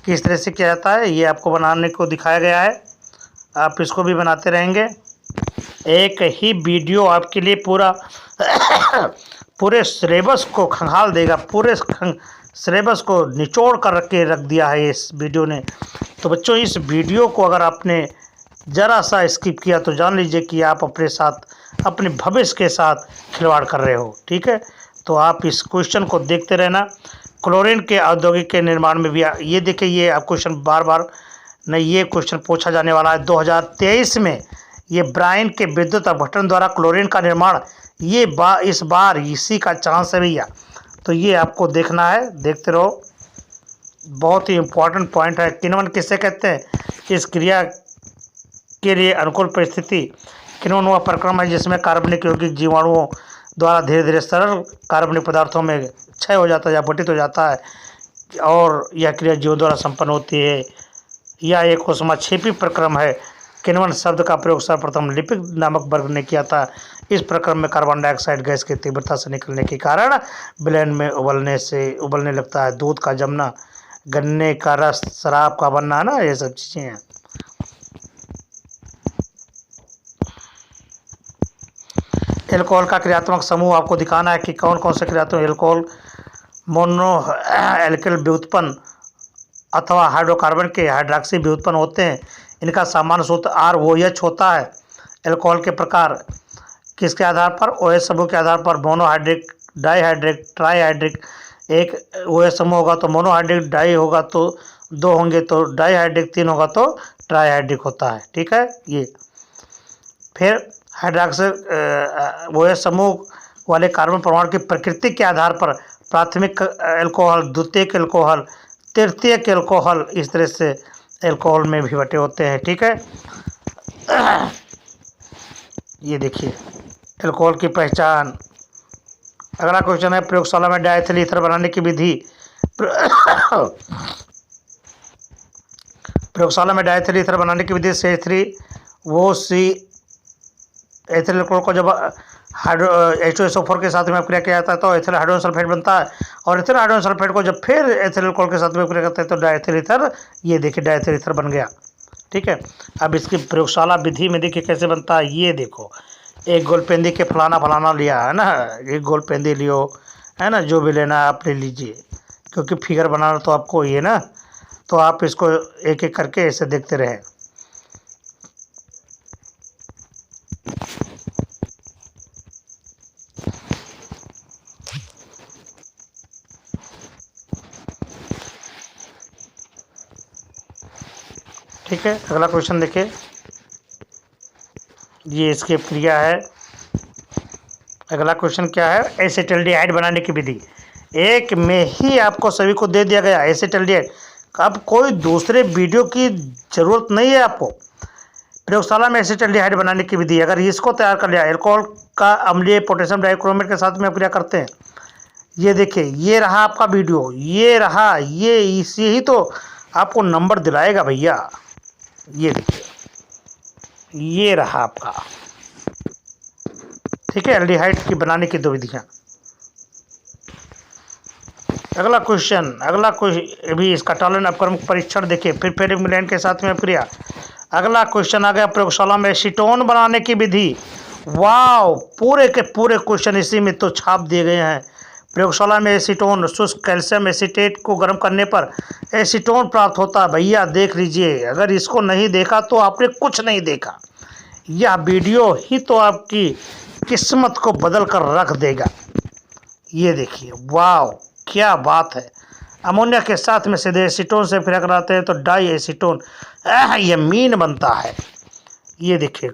किस तरह से किया जाता है, ये आपको बनाने को दिखाया गया है। आप इसको भी बनाते रहेंगे। एक ही वीडियो आपके लिए पूरे सिलेबस को खंगाल देगा, पूरे सिलेबस को निचोड़ कर रख दिया है इस वीडियो ने। तो बच्चों, इस वीडियो को अगर आपने ज़रा सा स्किप किया तो जान लीजिए कि आप अपने साथ, अपने भविष्य के साथ खिलवाड़ कर रहे हो, ठीक है। तो आप इस क्वेश्चन को देखते रहना। क्लोरीन के औद्योगिक के निर्माण में भी ये देखिए, ये आप क्वेश्चन बार बार नहीं, ये क्वेश्चन पूछा जाने वाला है 2023 में। ये ब्रायन के विद्युत अपघटन द्वारा क्लोरीन का निर्माण, ये इस बार इसी का चांस है भैया। तो ये आपको देखना है, देखते रहो। बहुत ही इम्पोर्टेंट पॉइंट है। किण्वन किससे कहते हैं? इस क्रिया के लिए अनुकूल परिस्थिति किण्वन वह प्रक्रम है जिसमें कार्बनिक यौगिक जीवाणुओं द्वारा धीरे धीरे सरल कार्बनिक पदार्थों में क्षय हो जाता है या अपघटित हो जाता है, और यह क्रिया जीवों द्वारा संपन्न होती है। यह एक ऊष्माक्षेपी प्रक्रम है। किण्वन शब्द का प्रयोग सर्वप्रथम लिपिक नामक वर्ग ने किया था। इस प्रक्रम में कार्बन डाइऑक्साइड गैस की तीव्रता से निकलने के कारण विलयन में उबलने लगता है। दूध का जमना, गन्ने का रस, शराब का बनना, ना, ये सब चीज़ें हैं। एल्कोहल का क्रियात्मक समूह आपको दिखाना है कि कौन कौन से क्रियात्मक एल्कोहल मोनो एल्किल व्युत्पन्न अथवा हाइड्रोकार्बन के हाइड्रॉक्सी व्युत्पन्न होते हैं। इनका सामान्य सूत्र ROH होता है। एल्कोहल के प्रकार किसके आधार पर? OH समूह के आधार पर। Monohydric, dihydric, trihydric. एक OH समूह होगा तो मोनोहाइड्रिक, डाई होगा तो 2 होंगे तो डाईहाइड्रिक, 3 होगा तो ट्राईहाइड्रिक होता है, ठीक है। ये फिर हाइड्रॉक्सिल OH समूह वाले कार्बन परमाणु की प्रकृति के आधार पर प्राथमिक एल्कोहल, द्वितीयक एल्कोहल, तृतीयक एल्कोहल, इस तरह से एल्कोहल में भी बटे होते हैं, ठीक है। ये देखिए अल्कोहल की पहचान। अगला क्वेश्चन है प्रयोगशाला में डायथिल ईथर बनाने की विधि। प्रयोगशाला में डायथिल ईथर बनाने की विधि से थ्री वो सी एथिल अल्कोहल को जब हाइड्रो H2SO4 के साथ में अपक्रिया किया जाता है तो एथिल हाइड्रोजन सल्फेट बनता है, और एथिल हाइड्रोजन सल्फेट को जब फिर एथिल अल्कोहल के साथ में अपक्रिया करते हैं तो डायथिल ईथर, ये देखिए डायथिल ईथर बन गया। ठीक है, अब इसकी प्रयोगशाला विधि में देखिए कैसे बनता है। ये देखो एक गोलपेंदी के फलाना फलाना लिया है ना, एक गोलपेंदी लियो है ना, जो भी लेना है आप ले लीजिए, क्योंकि फिगर बनाना तो आपको ये ना, तो आप इसको एक एक करके ऐसे देखते रहें। ठीक है, अगला क्वेश्चन देखिए, ये इसकी क्रिया है। अगला क्वेश्चन क्या है, एसिटल्डिहाइड बनाने की विधि। एक में ही आपको सभी को दे दिया गया एसिटल्डिहाइड। अब कोई दूसरे वीडियो की ज़रूरत नहीं है आपको। प्रयोगशाला में एसिटल्डिहाइड बनाने की विधि, अगर इसको तैयार कर लिया, अल्कोहल का अम्लीय पोटेशियम डाइक्रोमेट के साथ में अपक्रिया करते हैं। ये देखिए ये रहा आपका वीडियो, ये रहा, ये इसी ही तो आपको नंबर दिलाएगा भैया। ये देखिए ये रहा आपका। ठीक है, एल्डिहाइड की बनाने की दो विधियाँ। अगला क्वेश्चन भी इसका टॉलन अपक्रम परीक्षण देखिए, फिर फेरिक मिलान के साथ में अपक्रिया। अगला क्वेश्चन आ गया प्रयोगशाला में एसीटोन बनाने की विधि। वाव, पूरे के पूरे क्वेश्चन इसी में तो छाप दिए गए हैं। प्रयोगशाला में एसीटोन, शुष्क कैल्शियम एसीटेट को गर्म करने पर एसीटोन प्राप्त होता है। भैया देख लीजिए, अगर इसको नहीं देखा तो आपने कुछ नहीं देखा। यह वीडियो ही तो आपकी किस्मत को बदल कर रख देगा। ये देखिए, वाव क्या बात है। अमोनिया के साथ में सीधे एसीटोन से फिर कराते हैं तो डाई एसीटोन यमीन बनता है। ये देखिए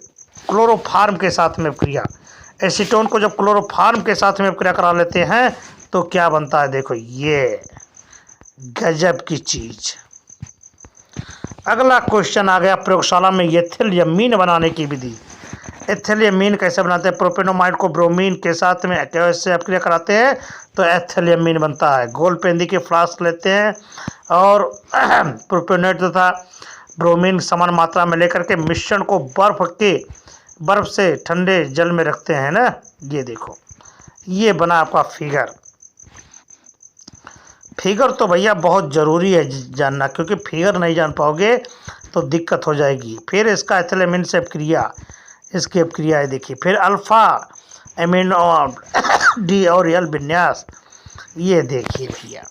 क्लोरोफार्म के साथ में क्रिया, एसीटोन को जब क्लोरोफार्म के साथ में क्रिया करा लेते हैं तो क्या बनता है, देखो ये गजब की चीज। अगला क्वेश्चन आ गया प्रयोगशाला में एथिल यमीन बनाने की विधि। एथिल यमीन कैसे बनाते हैं, प्रोपेनोमाइड को ब्रोमीन के साथ में से अपक्रिया कराते हैं तो एथिल यमीन बनता है। गोलपेंदी के फ्लास्क लेते हैं और प्रोपेनोइड तथा ब्रोमीन समान मात्रा में लेकर के मिश्रण को बर्फ से ठंडे जल में रखते हैं ना। ये देखो ये बना आपका फिगर तो भैया बहुत ज़रूरी है जानना, क्योंकि फिगर नहीं जान पाओगे तो दिक्कत हो जाएगी। फिर इसका एथिल यमीन से अपक्रिया, इसकी अपक्रिया है देखिए। फिर अल्फा एमिनो डी और एल विन्यास, ये देखिए भैया।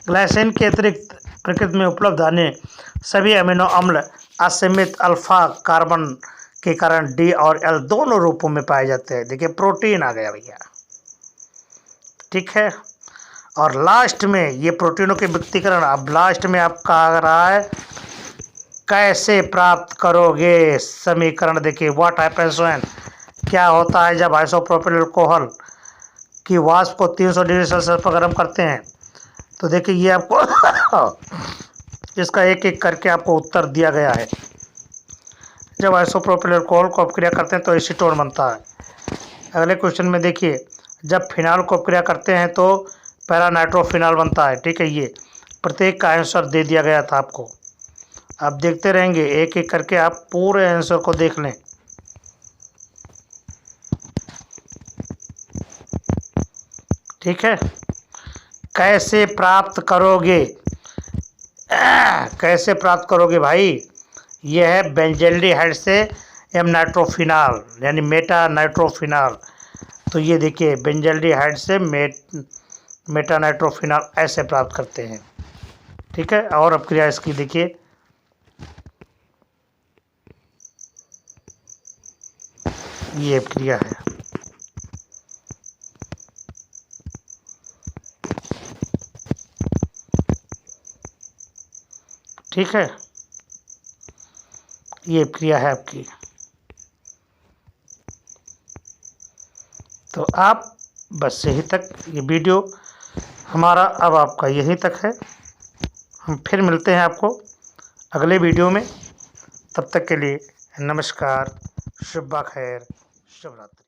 ग्लाइसिन के अतिरिक्त प्रकृति में उपलब्ध अन्य सभी अमीनो अम्ल असीमित अल्फा कार्बन के कारण डी और एल दोनों रूपों में पाए जाते हैं। देखिए प्रोटीन आ गया भैया। ठीक है, और लास्ट में ये प्रोटीनों के व्यक्तिकरण। अब लास्ट में आपका आ रहा है कैसे प्राप्त करोगे समीकरण। देखिए व्हाट हैपेंस व्हेन, क्या होता है जब आइसोप्रोपिल अल्कोहल की वाष्प को 300 डिग्री सेल्सियस पर गर्म करते हैं। तो देखिए ये आपको इसका एक एक करके आपको उत्तर दिया गया है। जब आइसोप्रोपिल अल्कोहल को अपक्रिया करते हैं तो एसीटोन बनता है। अगले क्वेश्चन में देखिए, जब फिनाल को अपक्रिया करते हैं तो पैरा नाइट्रोफिनाल बनता है। ठीक है, ये प्रत्येक का आंसर दे दिया गया था आपको। आप देखते रहेंगे एक एक करके, आप पूरे आंसर को देख लें। ठीक है, कैसे प्राप्त करोगे, कैसे प्राप्त करोगे भाई। यह है बेंजल्डिहाइड से एम नाइट्रोफिनाल यानी मेटा नाइट्रोफिनाल। तो ये देखिए बेंजल्डिहाइड से मेटा नाइट्रोफिनाल ऐसे प्राप्त करते हैं। ठीक है, और अब क्रिया इसकी देखिए, ये क्रिया है। ठीक है, ये क्रिया है आपकी। तो आप बस यहीं तक, ये वीडियो हमारा अब आपका यहीं तक है। हम फिर मिलते हैं आपको अगले वीडियो में। तब तक के लिए नमस्कार, शुभ खैर, शुभ रात्रि।